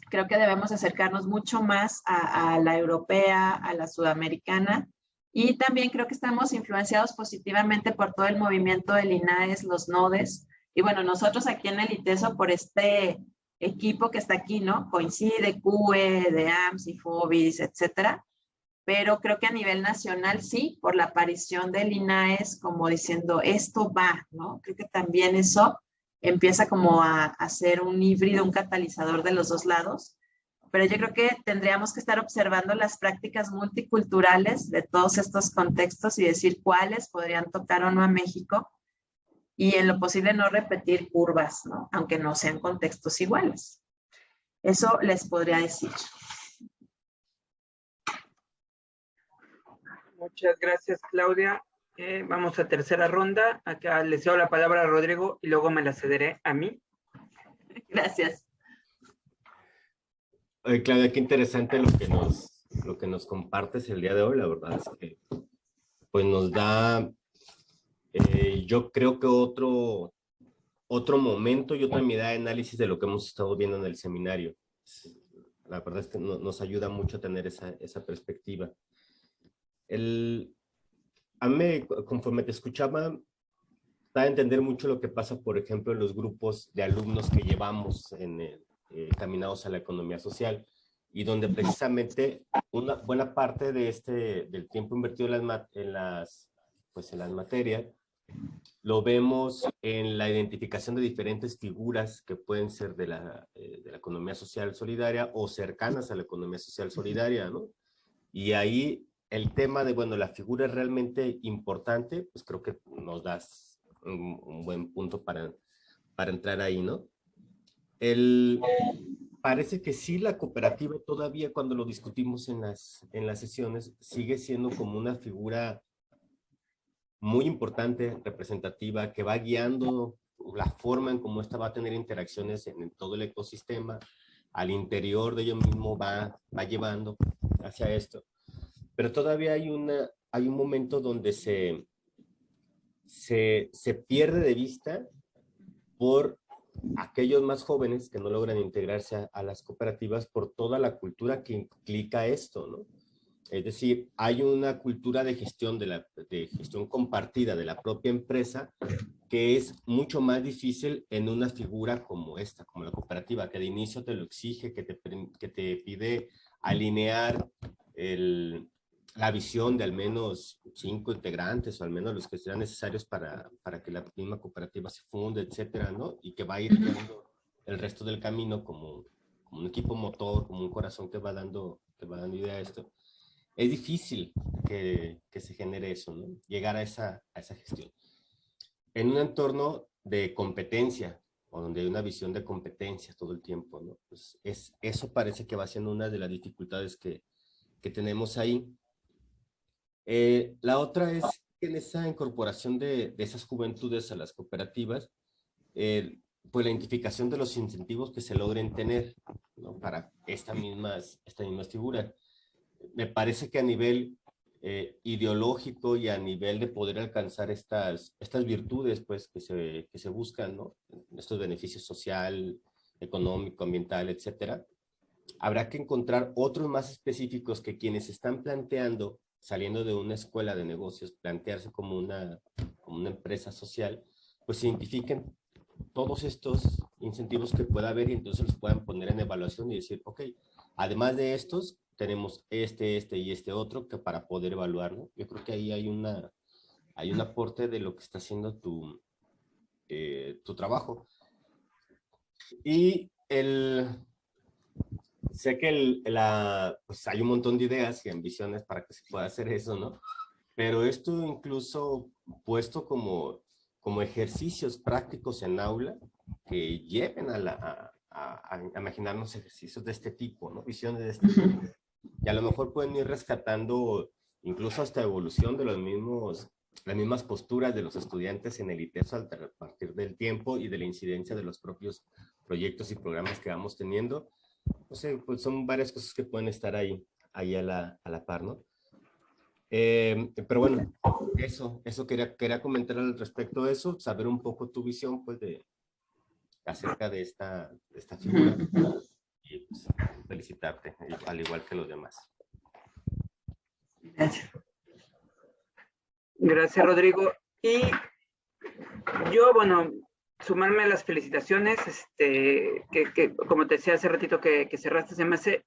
Creo que debemos acercarnos mucho más a la europea, a la sudamericana. Y también creo que estamos influenciados positivamente por todo el movimiento del INAES, los nodes. Y bueno, nosotros aquí en el ITESO, por este equipo que está aquí, ¿no? Coincide, CUE, de AMS, IFOBIS, etcétera. Pero creo que a nivel nacional sí, por la aparición del INAES, como diciendo, esto va, ¿no? Creo que también eso empieza como a ser un híbrido, un catalizador de los dos lados. Pero yo creo que tendríamos que estar observando las prácticas multiculturales de todos estos contextos y decir cuáles podrían tocar o no a México, y en lo posible no repetir curvas, ¿no? Aunque no sean contextos iguales. Eso les podría decir. Muchas gracias, Claudia. Vamos a tercera ronda. Acá le cedo la palabra a Rodrigo y luego me la cederé a mí. Gracias. Claudia, qué interesante lo que nos compartes el día de hoy. La verdad es que pues nos da, yo creo que otro momento y otra mirada de análisis de lo que hemos estado viendo en el seminario. La verdad es que nos ayuda mucho a tener esa perspectiva. A mí, conforme te escuchaba, da a entender mucho lo que pasa, por ejemplo, en los grupos de alumnos que llevamos caminados a la economía social, y donde precisamente una buena parte de del tiempo invertido en las materias lo vemos en la identificación de diferentes figuras que pueden ser de la economía social solidaria o cercanas a la economía social solidaria, ¿no? Y ahí el tema de, bueno, la figura es realmente importante, pues creo que nos das un buen punto para entrar ahí, ¿no? Parece que sí, la cooperativa todavía, cuando lo discutimos en las sesiones, sigue siendo como una figura muy importante, representativa, que va guiando la forma en cómo esta va a tener interacciones en todo el ecosistema, al interior de ello mismo va llevando hacia esto. Pero todavía hay un momento donde se pierde de vista por aquellos más jóvenes que no logran integrarse a las cooperativas por toda la cultura que implica esto, ¿no? Es decir, hay una cultura de gestión, de gestión compartida de la propia empresa, que es mucho más difícil en una figura como esta, como la cooperativa, que de inicio te lo exige, que te pide alinear la visión de al menos 5 integrantes, o al menos los que sean necesarios para que la misma cooperativa se funde, etcétera, ¿no? Y que va a ir dando el resto del camino como un equipo motor, como un corazón que va dando idea a esto. Es difícil que se genere eso, ¿no? Llegar a esa gestión. En un entorno de competencia, o donde hay una visión de competencia todo el tiempo, ¿no? Pues eso parece que va siendo una de las dificultades que tenemos ahí. La otra es que en esa incorporación de esas juventudes a las cooperativas, pues la identificación de los incentivos que se logren tener, ¿no? Para estas mismas figuras. Me parece que a nivel ideológico y a nivel de poder alcanzar estas virtudes, pues, que se buscan, ¿no? Estos beneficios social, económico, ambiental, etcétera. Habrá que encontrar otros más específicos que quienes están planteando, saliendo de una escuela de negocios, plantearse como una empresa social, pues identifiquen todos estos incentivos que pueda haber y entonces los puedan poner en evaluación y decir, ok, además de estos, tenemos este y este otro que para poder evaluarlo. Yo creo que ahí hay un aporte de lo que está haciendo tu trabajo. Y sé que pues hay un montón de ideas y ambiciones para que se pueda hacer eso, ¿no? Pero esto incluso puesto como ejercicios prácticos en aula que lleven a imaginarnos ejercicios de este tipo, ¿no? Visiones de este tipo. Y a lo mejor pueden ir rescatando incluso hasta evolución de las mismas posturas de los estudiantes en el ITESO a partir del tiempo y de la incidencia de los propios proyectos y programas que vamos teniendo. No sé, pues son varias cosas que pueden estar ahí a la par, ¿no? Pero bueno, eso quería comentar al respecto de eso, saber un poco tu visión, pues, acerca de esta figura. Y pues, felicitarte, al igual que los demás. Gracias. Gracias, Rodrigo. Y yo, bueno, sumarme a las felicitaciones, que como te decía hace ratito que cerraste, se me hace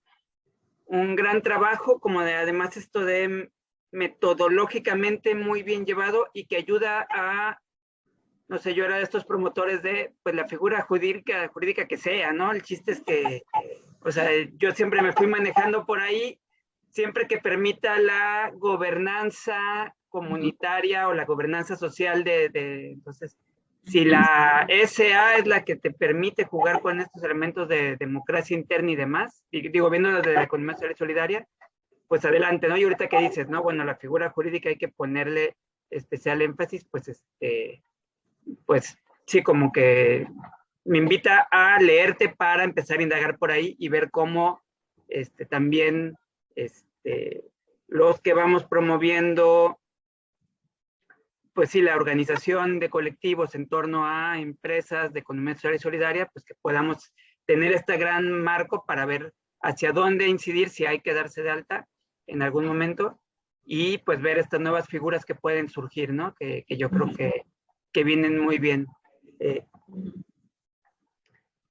un gran trabajo, como además esto de metodológicamente muy bien llevado y que ayuda a, no sé, yo era de estos promotores de, pues, la figura jurídica que sea, ¿no? El chiste es que, o sea, yo siempre me fui manejando por ahí, siempre que permita la gobernanza comunitaria o la gobernanza social entonces, si la SA es la que te permite jugar con estos elementos de democracia interna y demás, y digo, viendo de la economía social y solidaria, pues adelante, ¿no? Y ahorita que dices, ¿no? Bueno, la figura jurídica hay que ponerle especial énfasis, pues sí, como que me invita a leerte para empezar a indagar por ahí y ver cómo también los que vamos promoviendo, pues sí, la organización de colectivos en torno a empresas de economía social y solidaria, pues que podamos tener este gran marco para ver hacia dónde incidir, si hay que darse de alta en algún momento, y pues ver estas nuevas figuras que pueden surgir, ¿no? Que yo creo que vienen muy bien.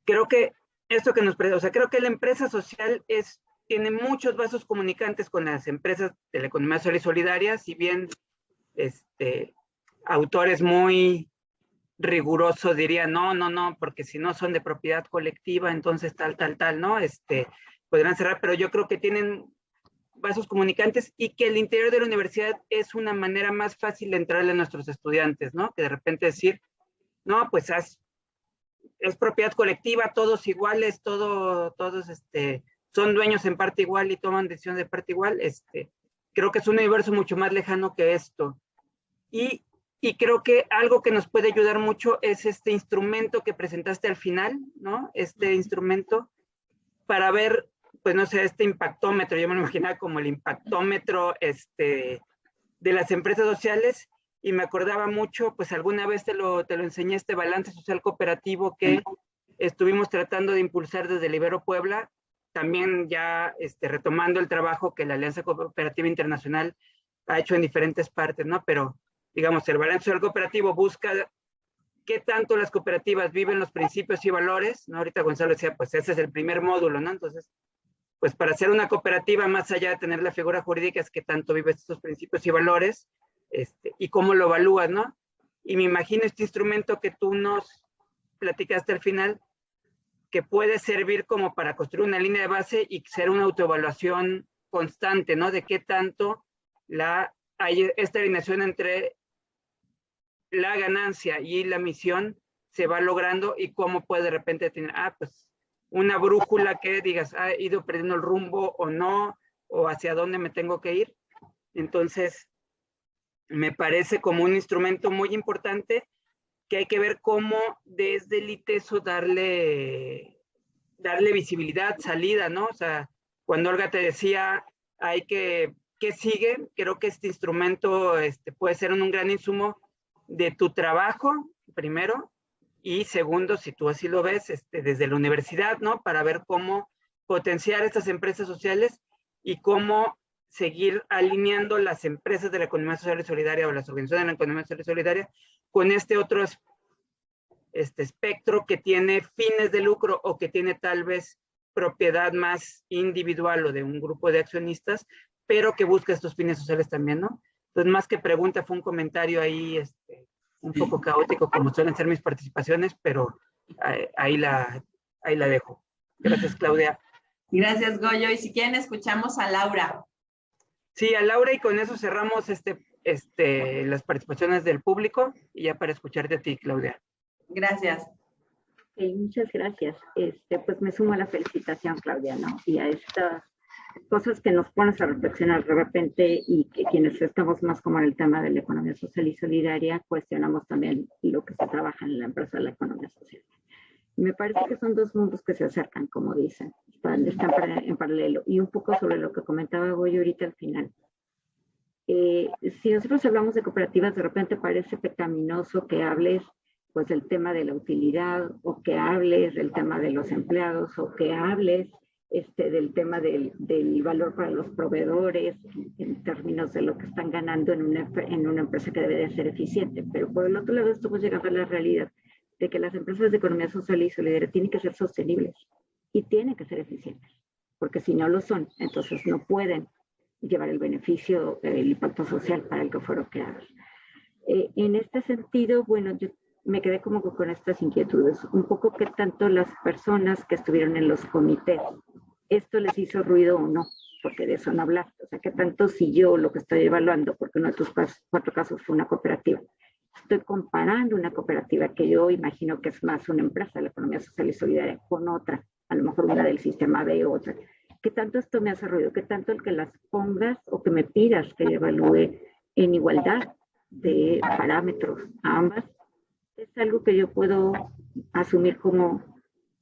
Creo que esto que nos presenta, o sea, creo que la empresa social tiene muchos vasos comunicantes con las empresas de la economía social y solidaria, si bien autores muy rigurosos dirían, no, porque si no son de propiedad colectiva, entonces tal, ¿no? Podrán cerrar, pero yo creo que tienen vasos comunicantes y que el interior de la universidad es una manera más fácil de entrarle a nuestros estudiantes, ¿no? Que de repente decir, no, pues es propiedad colectiva, todos iguales, todos son dueños en parte igual y toman decisiones de parte igual. Creo que es un universo mucho más lejano que esto. Y creo que algo que nos puede ayudar mucho es este instrumento que presentaste al final, ¿no? Este instrumento para ver, pues no sé, este impactómetro, yo me lo imaginaba como el impactómetro de las empresas sociales, y me acordaba mucho, pues alguna vez te lo enseñé, este balance social cooperativo que estuvimos tratando de impulsar desde el Ibero Puebla, también ya retomando el trabajo que la Alianza Cooperativa Internacional ha hecho en diferentes partes, ¿no? Pero, digamos, el balance social cooperativo busca qué tanto las cooperativas viven los principios y valores, ¿no? Ahorita Gonzalo decía, pues ese es el primer módulo, ¿no? Entonces, pues para ser una cooperativa, más allá de tener la figura jurídica, es qué tanto vives estos principios y valores, y cómo lo evalúas, ¿no? Y me imagino este instrumento que tú nos platicaste al final, que puede servir como para construir una línea de base y ser una autoevaluación constante, ¿no? De qué tanto hay esta alineación entre la ganancia y la misión se va logrando, y cómo puede de repente tener, pues una brújula que digas, he ido perdiendo el rumbo o no, o hacia dónde me tengo que ir. Entonces, me parece como un instrumento muy importante que hay que ver cómo desde el ITESO darle visibilidad, salida, ¿no? O sea, cuando Olga te decía, hay que ¿qué sigue? Creo que este instrumento puede ser un gran insumo de tu trabajo, primero, y segundo, si tú así lo ves, desde la universidad, ¿no? Para ver cómo potenciar estas empresas sociales y cómo seguir alineando las empresas de la economía social y solidaria o las organizaciones de la economía social y solidaria con este otro espectro que tiene fines de lucro o que tiene tal vez propiedad más individual o de un grupo de accionistas, pero que busca estos fines sociales también, ¿no? Entonces, más que pregunta, fue un comentario ahí un poco caótico, como suelen ser mis participaciones, pero ahí la dejo. Gracias, Claudia. Gracias, Goyo. Y si quieren, escuchamos a Laura. Sí, a Laura, y con eso cerramos las participaciones del público, y ya para escucharte a ti, Claudia. Gracias. Muchas gracias. Pues me sumo a la felicitación, Claudia, ¿no? Y a estas cosas que nos pones a reflexionar de repente, y que quienes estamos más como en el tema de la economía social y solidaria, cuestionamos también lo que se trabaja en la empresa de la economía social. Me parece que son dos mundos que se acercan, como dicen, están en paralelo. Y un poco sobre lo que comentaba Goyo ahorita al final. Si nosotros hablamos de cooperativas, de repente parece pecaminoso que hables pues del tema de la utilidad, o que hables del tema de los empleados, o que hables del tema del valor para los proveedores en términos de lo que están ganando en una empresa que debe de ser eficiente. Pero por el otro lado estamos llegando a la realidad de que las empresas de economía social y solidaria tienen que ser sostenibles y tienen que ser eficientes, porque si no lo son, entonces no pueden llevar el beneficio, el impacto social para el que fueron creados. En este sentido, bueno, yo me quedé como con estas inquietudes, un poco qué tanto las personas que estuvieron en los comités, esto les hizo ruido o no, porque de eso no hablaste, o sea, qué tanto si yo lo que estoy evaluando, porque uno de tus 4 casos fue una cooperativa, estoy comparando una cooperativa que yo imagino que es más una empresa de la economía social y solidaria con otra, a lo mejor una del sistema B o otra, qué tanto esto me hace ruido, qué tanto el que las pongas o que me pidas que yo evalúe en igualdad de parámetros a ambas, es algo que yo puedo asumir como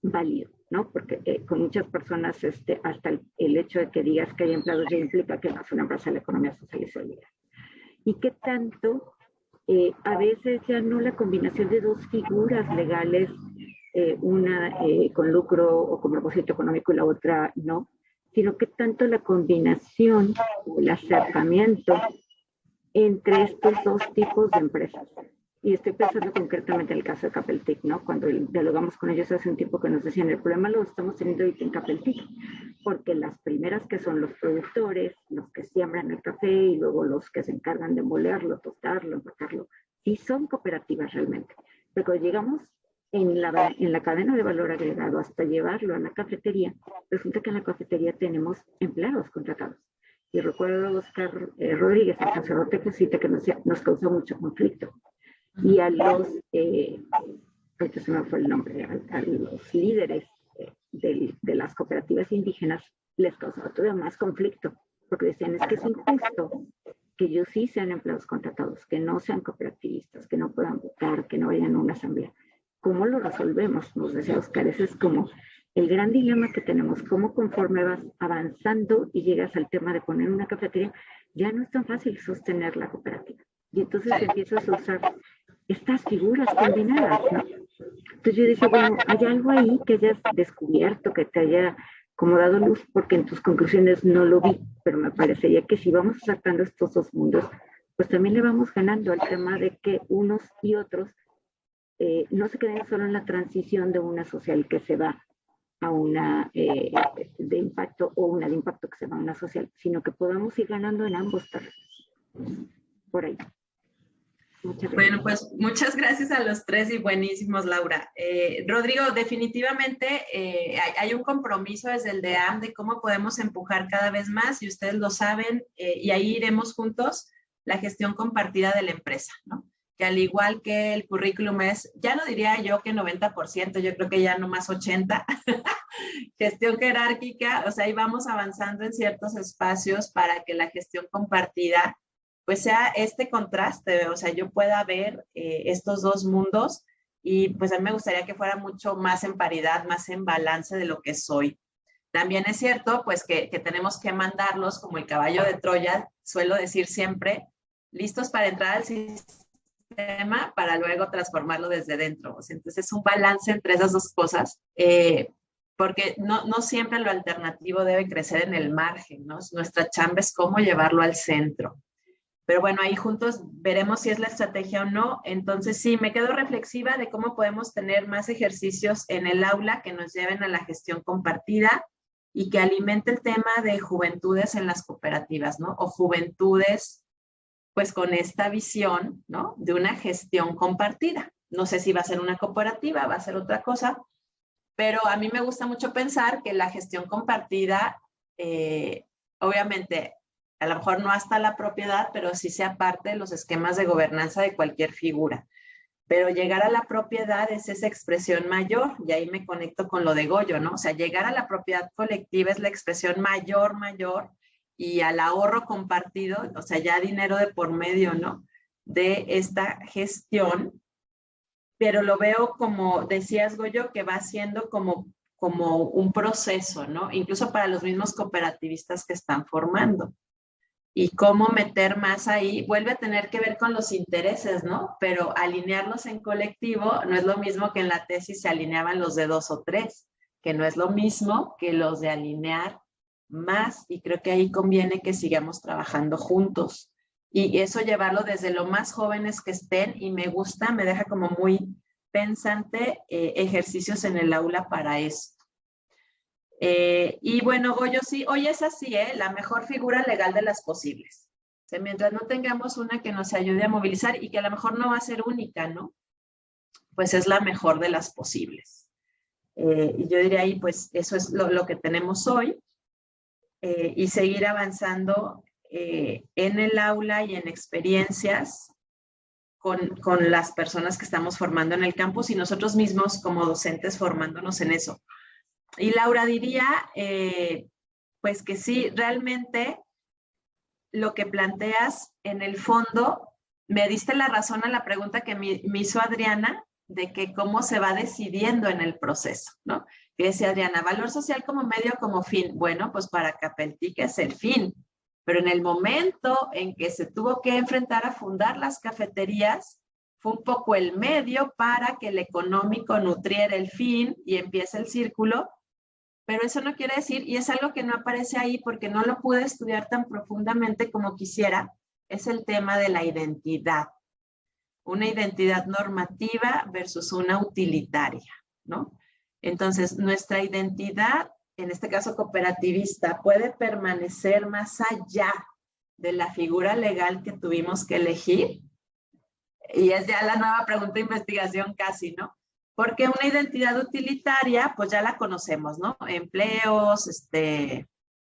válido, ¿no? Porque con muchas personas hasta el hecho de que digas que hay empleados ya implica que no es una empresa de la economía social y solidaria. Y qué tanto, a veces ya no la combinación de dos figuras legales, una con lucro o con propósito económico y la otra no, sino que tanto la combinación o el acercamiento entre estos dos tipos de empresas. Y estoy pensando concretamente en el caso de Capeltic, ¿no? Cuando dialogamos con ellos hace un tiempo que nos decían, el problema lo estamos teniendo ahorita en Capeltic, porque las primeras que son los productores, los que siembran el café y luego los que se encargan de molerlo, tostarlo, empacarlo, sí son cooperativas realmente. Pero cuando llegamos en la cadena de valor agregado hasta llevarlo a la cafetería, resulta que en la cafetería tenemos empleados contratados. Y recuerdo a Oscar Rodríguez, el sacerdote jesuita, que nos causó mucho conflicto. Y a los, ahorita se me fue el nombre, a los líderes de las cooperativas indígenas les causaba todavía más conflicto, porque decían, es que es injusto que ellos sí sean empleados contratados, que no sean cooperativistas, que no puedan votar, que no vayan a una asamblea. ¿Cómo lo resolvemos? Nos decía Oscar, ese es como el gran dilema que tenemos, cómo conforme vas avanzando y llegas al tema de poner una cafetería, ya no es tan fácil sostener la cooperativa. Y entonces empiezas a usar estas figuras combinadas, ¿no? Entonces yo decía, bueno, hay algo ahí que hayas descubierto, que te haya como dado luz, porque en tus conclusiones no lo vi, pero me parecería que si vamos sacando estos dos mundos, pues también le vamos ganando al tema de que unos y otros no se queden solo en la transición de una social que se va a una de impacto o una de impacto que se va a una social, sino que podamos ir ganando en ambos terrenos. Por ahí. Bueno, pues muchas gracias a los tres y buenísimos, Laura. Rodrigo, definitivamente hay un compromiso desde el DEAM de cómo podemos empujar cada vez más, y ustedes lo saben, y ahí iremos juntos, la gestión compartida de la empresa, ¿no? Que al igual que el currículum es, ya no diría yo que 90%, yo creo que ya no más 80%, gestión jerárquica, o sea, ahí vamos avanzando en ciertos espacios para que la gestión compartida pues sea este contraste, o sea, yo pueda ver estos dos mundos, y pues a mí me gustaría que fuera mucho más en paridad, más en balance de lo que soy. También es cierto, pues, que tenemos que mandarlos como el caballo de Troya suelo decir siempre, listos para entrar al sistema para luego transformarlo desde dentro. O sea, entonces es un balance entre esas dos cosas, porque no siempre lo alternativo debe crecer en el margen, ¿no? Nuestra chamba es cómo llevarlo al centro. Pero bueno, ahí juntos veremos si es la estrategia o no. Entonces sí, me quedo reflexiva de cómo podemos tener más ejercicios en el aula que nos lleven a la gestión compartida y que alimente el tema de juventudes en las cooperativas, ¿no? O juventudes, pues con esta visión, ¿no? De una gestión compartida. No sé si va a ser una cooperativa, va a ser otra cosa, pero a mí me gusta mucho pensar que la gestión compartida, obviamente, a lo mejor no hasta la propiedad, pero sí sea parte de los esquemas de gobernanza de cualquier figura. Pero llegar a la propiedad es esa expresión mayor, y ahí me conecto con lo de Goyo, ¿no? O sea, llegar a la propiedad colectiva es la expresión mayor, y al ahorro compartido, o sea, ya dinero de por medio, ¿no? De esta gestión, pero lo veo como, decías Goyo, que va siendo como un proceso, ¿no? Incluso para los mismos cooperativistas que están formando. Y cómo meter más ahí, vuelve a tener que ver con los intereses, ¿no? Pero alinearlos en colectivo no es lo mismo que en la tesis se alineaban los de 2 o 3, que no es lo mismo que los de alinear más, y creo que ahí conviene que sigamos trabajando juntos. Y eso llevarlo desde lo más jóvenes que estén, y me gusta, me deja como muy pensante ejercicios en el aula para eso. Y bueno, Goyo, sí, hoy es así, la mejor figura legal de las posibles. O sea, mientras no tengamos una que nos ayude a movilizar y que a lo mejor no va a ser única, ¿no? Pues es la mejor de las posibles. Y yo diría ahí, pues eso es lo que tenemos hoy, y seguir avanzando en el aula y en experiencias con las personas que estamos formando en el campus y nosotros mismos como docentes formándonos en eso. Y Laura diría, pues que sí, realmente lo que planteas en el fondo, me diste la razón a la pregunta que me hizo Adriana, de que cómo se va decidiendo en el proceso, ¿no? Que decía Adriana, valor social como medio, como fin. Bueno, pues para Capeltic es el fin, pero en el momento en que se tuvo que enfrentar a fundar las cafeterías, fue un poco el medio para que el económico nutriera el fin y empiece el círculo. Pero eso no quiere decir, y es algo que no aparece ahí porque no lo pude estudiar tan profundamente como quisiera, es el tema de la identidad. Una identidad normativa versus una utilitaria, ¿no? Entonces, nuestra identidad, en este caso cooperativista, puede permanecer más allá de la figura legal que tuvimos que elegir. Y es ya la nueva pregunta de investigación casi, ¿no? Porque una identidad utilitaria, pues ya la conocemos, ¿no? Empleos,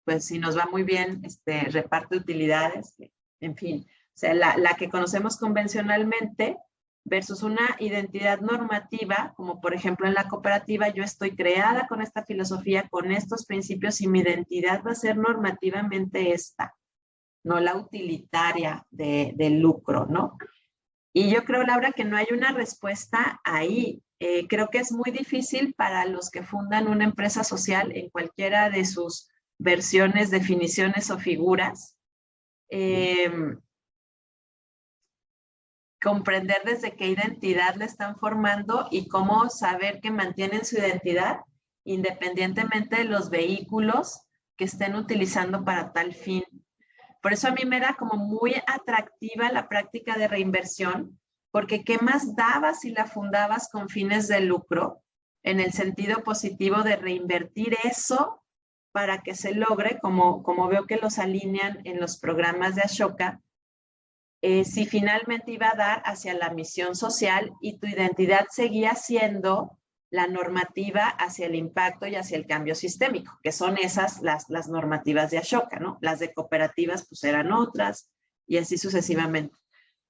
pues si nos va muy bien, reparte utilidades, en fin. O sea, la que conocemos convencionalmente versus una identidad normativa, como por ejemplo en la cooperativa, yo estoy creada con esta filosofía, con estos principios, y mi identidad va a ser normativamente esta, no la utilitaria del lucro, ¿no? Y yo creo, Laura, que no hay una respuesta ahí. Creo que es muy difícil para los que fundan una empresa social en cualquiera de sus versiones, definiciones o figuras, comprender desde qué identidad le están formando y cómo saber que mantienen su identidad independientemente de los vehículos que estén utilizando para tal fin. Por eso a mí me era como muy atractiva la práctica de reinversión, porque ¿qué más daba si la fundabas con fines de lucro? En el sentido positivo de reinvertir eso para que se logre, como veo que los alinean en los programas de Ashoka, si finalmente iba a dar hacia la misión social y tu identidad seguía siendo la normativa hacia el impacto y hacia el cambio sistémico, que son esas las normativas de Ashoka, ¿no? Las de cooperativas pues eran otras y así sucesivamente.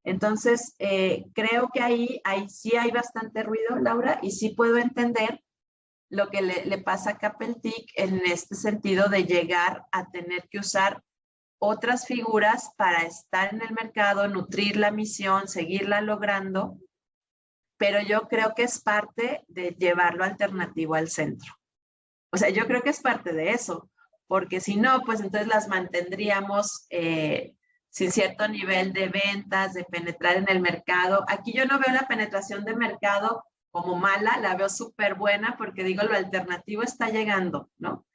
Entonces, creo que ahí sí hay bastante ruido, Laura, y sí puedo entender lo que le pasa a Capeltic en este sentido de llegar a tener que usar otras figuras para estar en el mercado, nutrir la misión, seguirla logrando, pero yo creo que es parte de llevarlo alternativo al centro. O sea, yo creo que es parte de eso, porque si no, pues entonces las mantendríamos sin cierto nivel de ventas, de penetrar en el mercado. Aquí yo no veo la penetración de mercado como mala, la veo súper buena porque digo, lo alternativo está llegando, ¿no?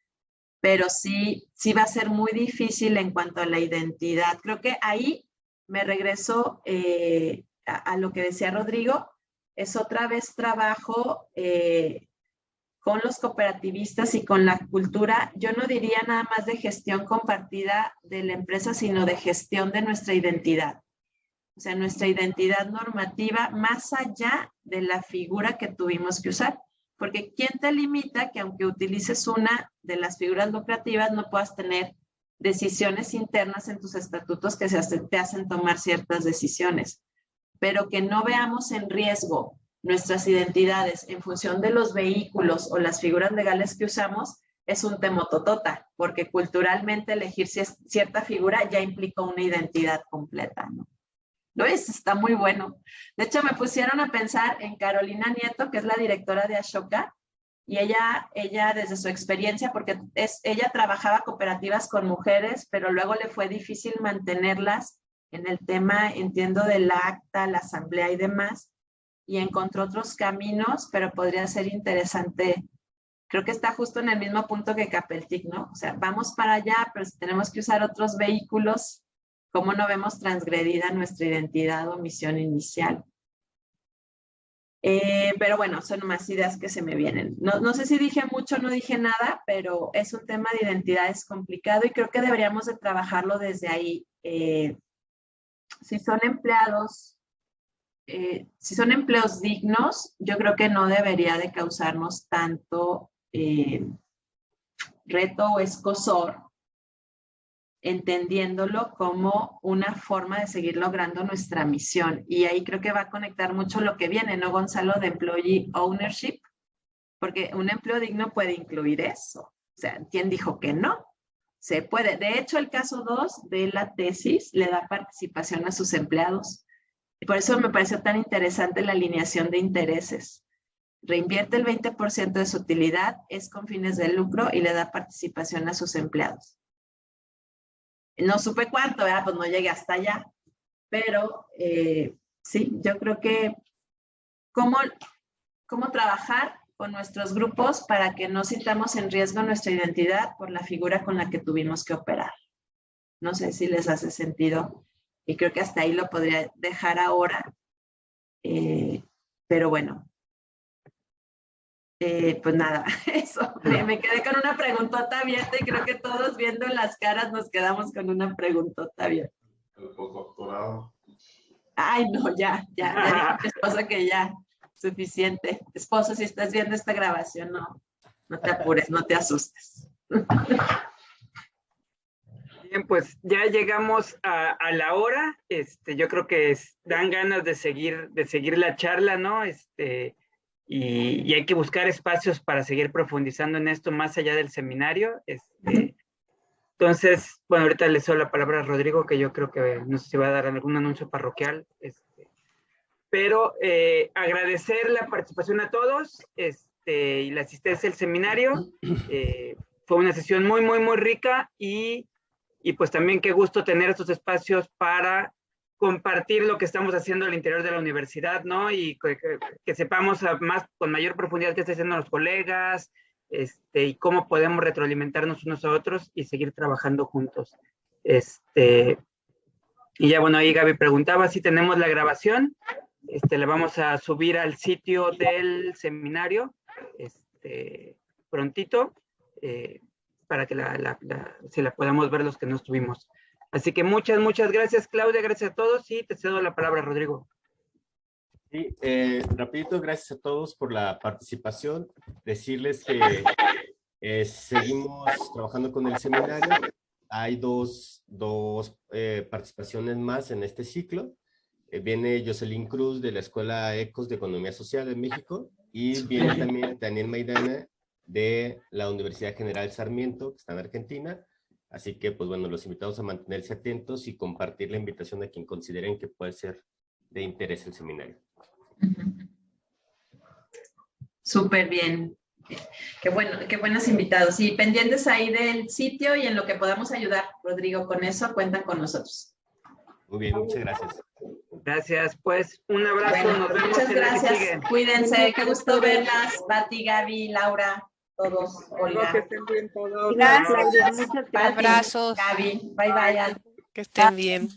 Pero sí va a ser muy difícil en cuanto a la identidad. Creo que ahí me regreso a lo que decía Rodrigo, es otra vez trabajo con los cooperativistas y con la cultura, yo no diría nada más de gestión compartida de la empresa, sino de gestión de nuestra identidad. O sea, nuestra identidad normativa más allá de la figura que tuvimos que usar. Porque ¿quién te limita que aunque utilices una de las figuras lucrativas no puedas tener decisiones internas en tus estatutos que te hacen tomar ciertas decisiones? Pero que no veamos en riesgo nuestras identidades en función de los vehículos o las figuras legales que usamos es un temototota, porque culturalmente elegir cierta figura ya implica una identidad completa, ¿no? ¿Lo es? Está muy bueno. De hecho, me pusieron a pensar en Carolina Nieto, que es la directora de Ashoka, y ella desde su experiencia, porque ella trabajaba cooperativas con mujeres, pero luego le fue difícil mantenerlas en el tema, entiendo, del acta, la asamblea y demás, y encontró otros caminos, pero podría ser interesante. Creo que está justo en el mismo punto que Capeltic, ¿no? O sea, vamos para allá, pero si tenemos que usar otros vehículos, ¿cómo no vemos transgredida nuestra identidad o misión inicial? Pero bueno, son más ideas que se me vienen. No sé si dije mucho o no dije nada, pero es un tema de identidades complicado y creo que deberíamos de trabajarlo desde ahí. Si son empleados, si son empleos dignos, yo creo que no debería de causarnos tanto reto o escosor, entendiéndolo como una forma de seguir logrando nuestra misión. Y ahí creo que va a conectar mucho lo que viene, ¿no, Gonzalo? De employee ownership, porque un empleo digno puede incluir eso. O sea, ¿quién dijo que no? Se puede. De hecho, el caso 2 de la tesis le da participación a sus empleados. Y por eso me pareció tan interesante la alineación de intereses. Reinvierte el 20% de su utilidad, es con fines de lucro y le da participación a sus empleados. No supe cuánto, ¿verdad? Pues no llegué hasta allá. Pero sí, yo creo que cómo trabajar con nuestros grupos para que no sintamos en riesgo nuestra identidad por la figura con la que tuvimos que operar. No sé si les hace sentido. Y creo que hasta ahí lo podría dejar ahora. Pero bueno. Pues nada, eso. Me quedé con una preguntota abierta y creo que todos viendo las caras nos quedamos con una preguntota abierta. El postdoctorado. Ay, no, ya dije a mi esposa que ya, suficiente. Esposo, si estás viendo esta grabación, no te apures, no te asustes. Bien, pues ya llegamos a la hora. Yo creo que dan ganas de seguir la charla, ¿no? Y hay que buscar espacios para seguir profundizando en esto más allá del seminario. Entonces, bueno, ahorita le cedo la palabra a Rodrigo, que yo creo que no sé si va a dar algún anuncio parroquial. Pero agradecer la participación a todos y la asistencia al seminario. Fue una sesión muy, muy, muy rica y pues también qué gusto tener estos espacios para compartir lo que estamos haciendo al interior de la universidad, ¿no? Y que sepamos con mayor profundidad qué están haciendo los colegas, y cómo podemos retroalimentarnos unos a otros y seguir trabajando juntos. Y ya, bueno, ahí Gaby preguntaba si tenemos la grabación. La vamos a subir al sitio del seminario, prontito, para que si la podamos ver los que no estuvimos. Así que muchas, muchas gracias, Claudia, gracias a todos y te cedo la palabra, Rodrigo. Sí, rapidito, gracias a todos por la participación. Decirles que seguimos trabajando con el seminario. Hay dos participaciones más en este ciclo. Viene Jocelyn Cruz de la Escuela ECOS de Economía Social en México y viene también Daniel Maidana de la Universidad General Sarmiento, que está en Argentina. Así que, pues bueno, los invitamos a mantenerse atentos y compartir la invitación a quien consideren que puede ser de interés el seminario. Súper bien. Qué buenos invitados. Y pendientes ahí del sitio y en lo que podamos ayudar, Rodrigo, con eso cuentan con nosotros. Muy bien, muchas gracias. Gracias, pues un abrazo, Bueno, nos vemos muchas en la que gracias. sigue. Cuídense, qué gusto verlas. Pati, Gaby, Laura, todos. Que Olga, estén bien todos. Gracias, Claudia, muchas Pati, gracias. Abrazos. Gaby, bye bye. Que estén bien.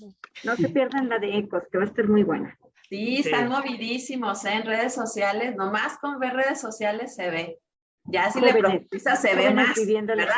No se pierdan la de Ecos, que va a estar muy buena. Sí, están movidísimos en redes sociales. Nomás con ver redes sociales se ve. Ya si le Jóvenes, profundizas se ve jóvenes más, viviendo la ¿verdad?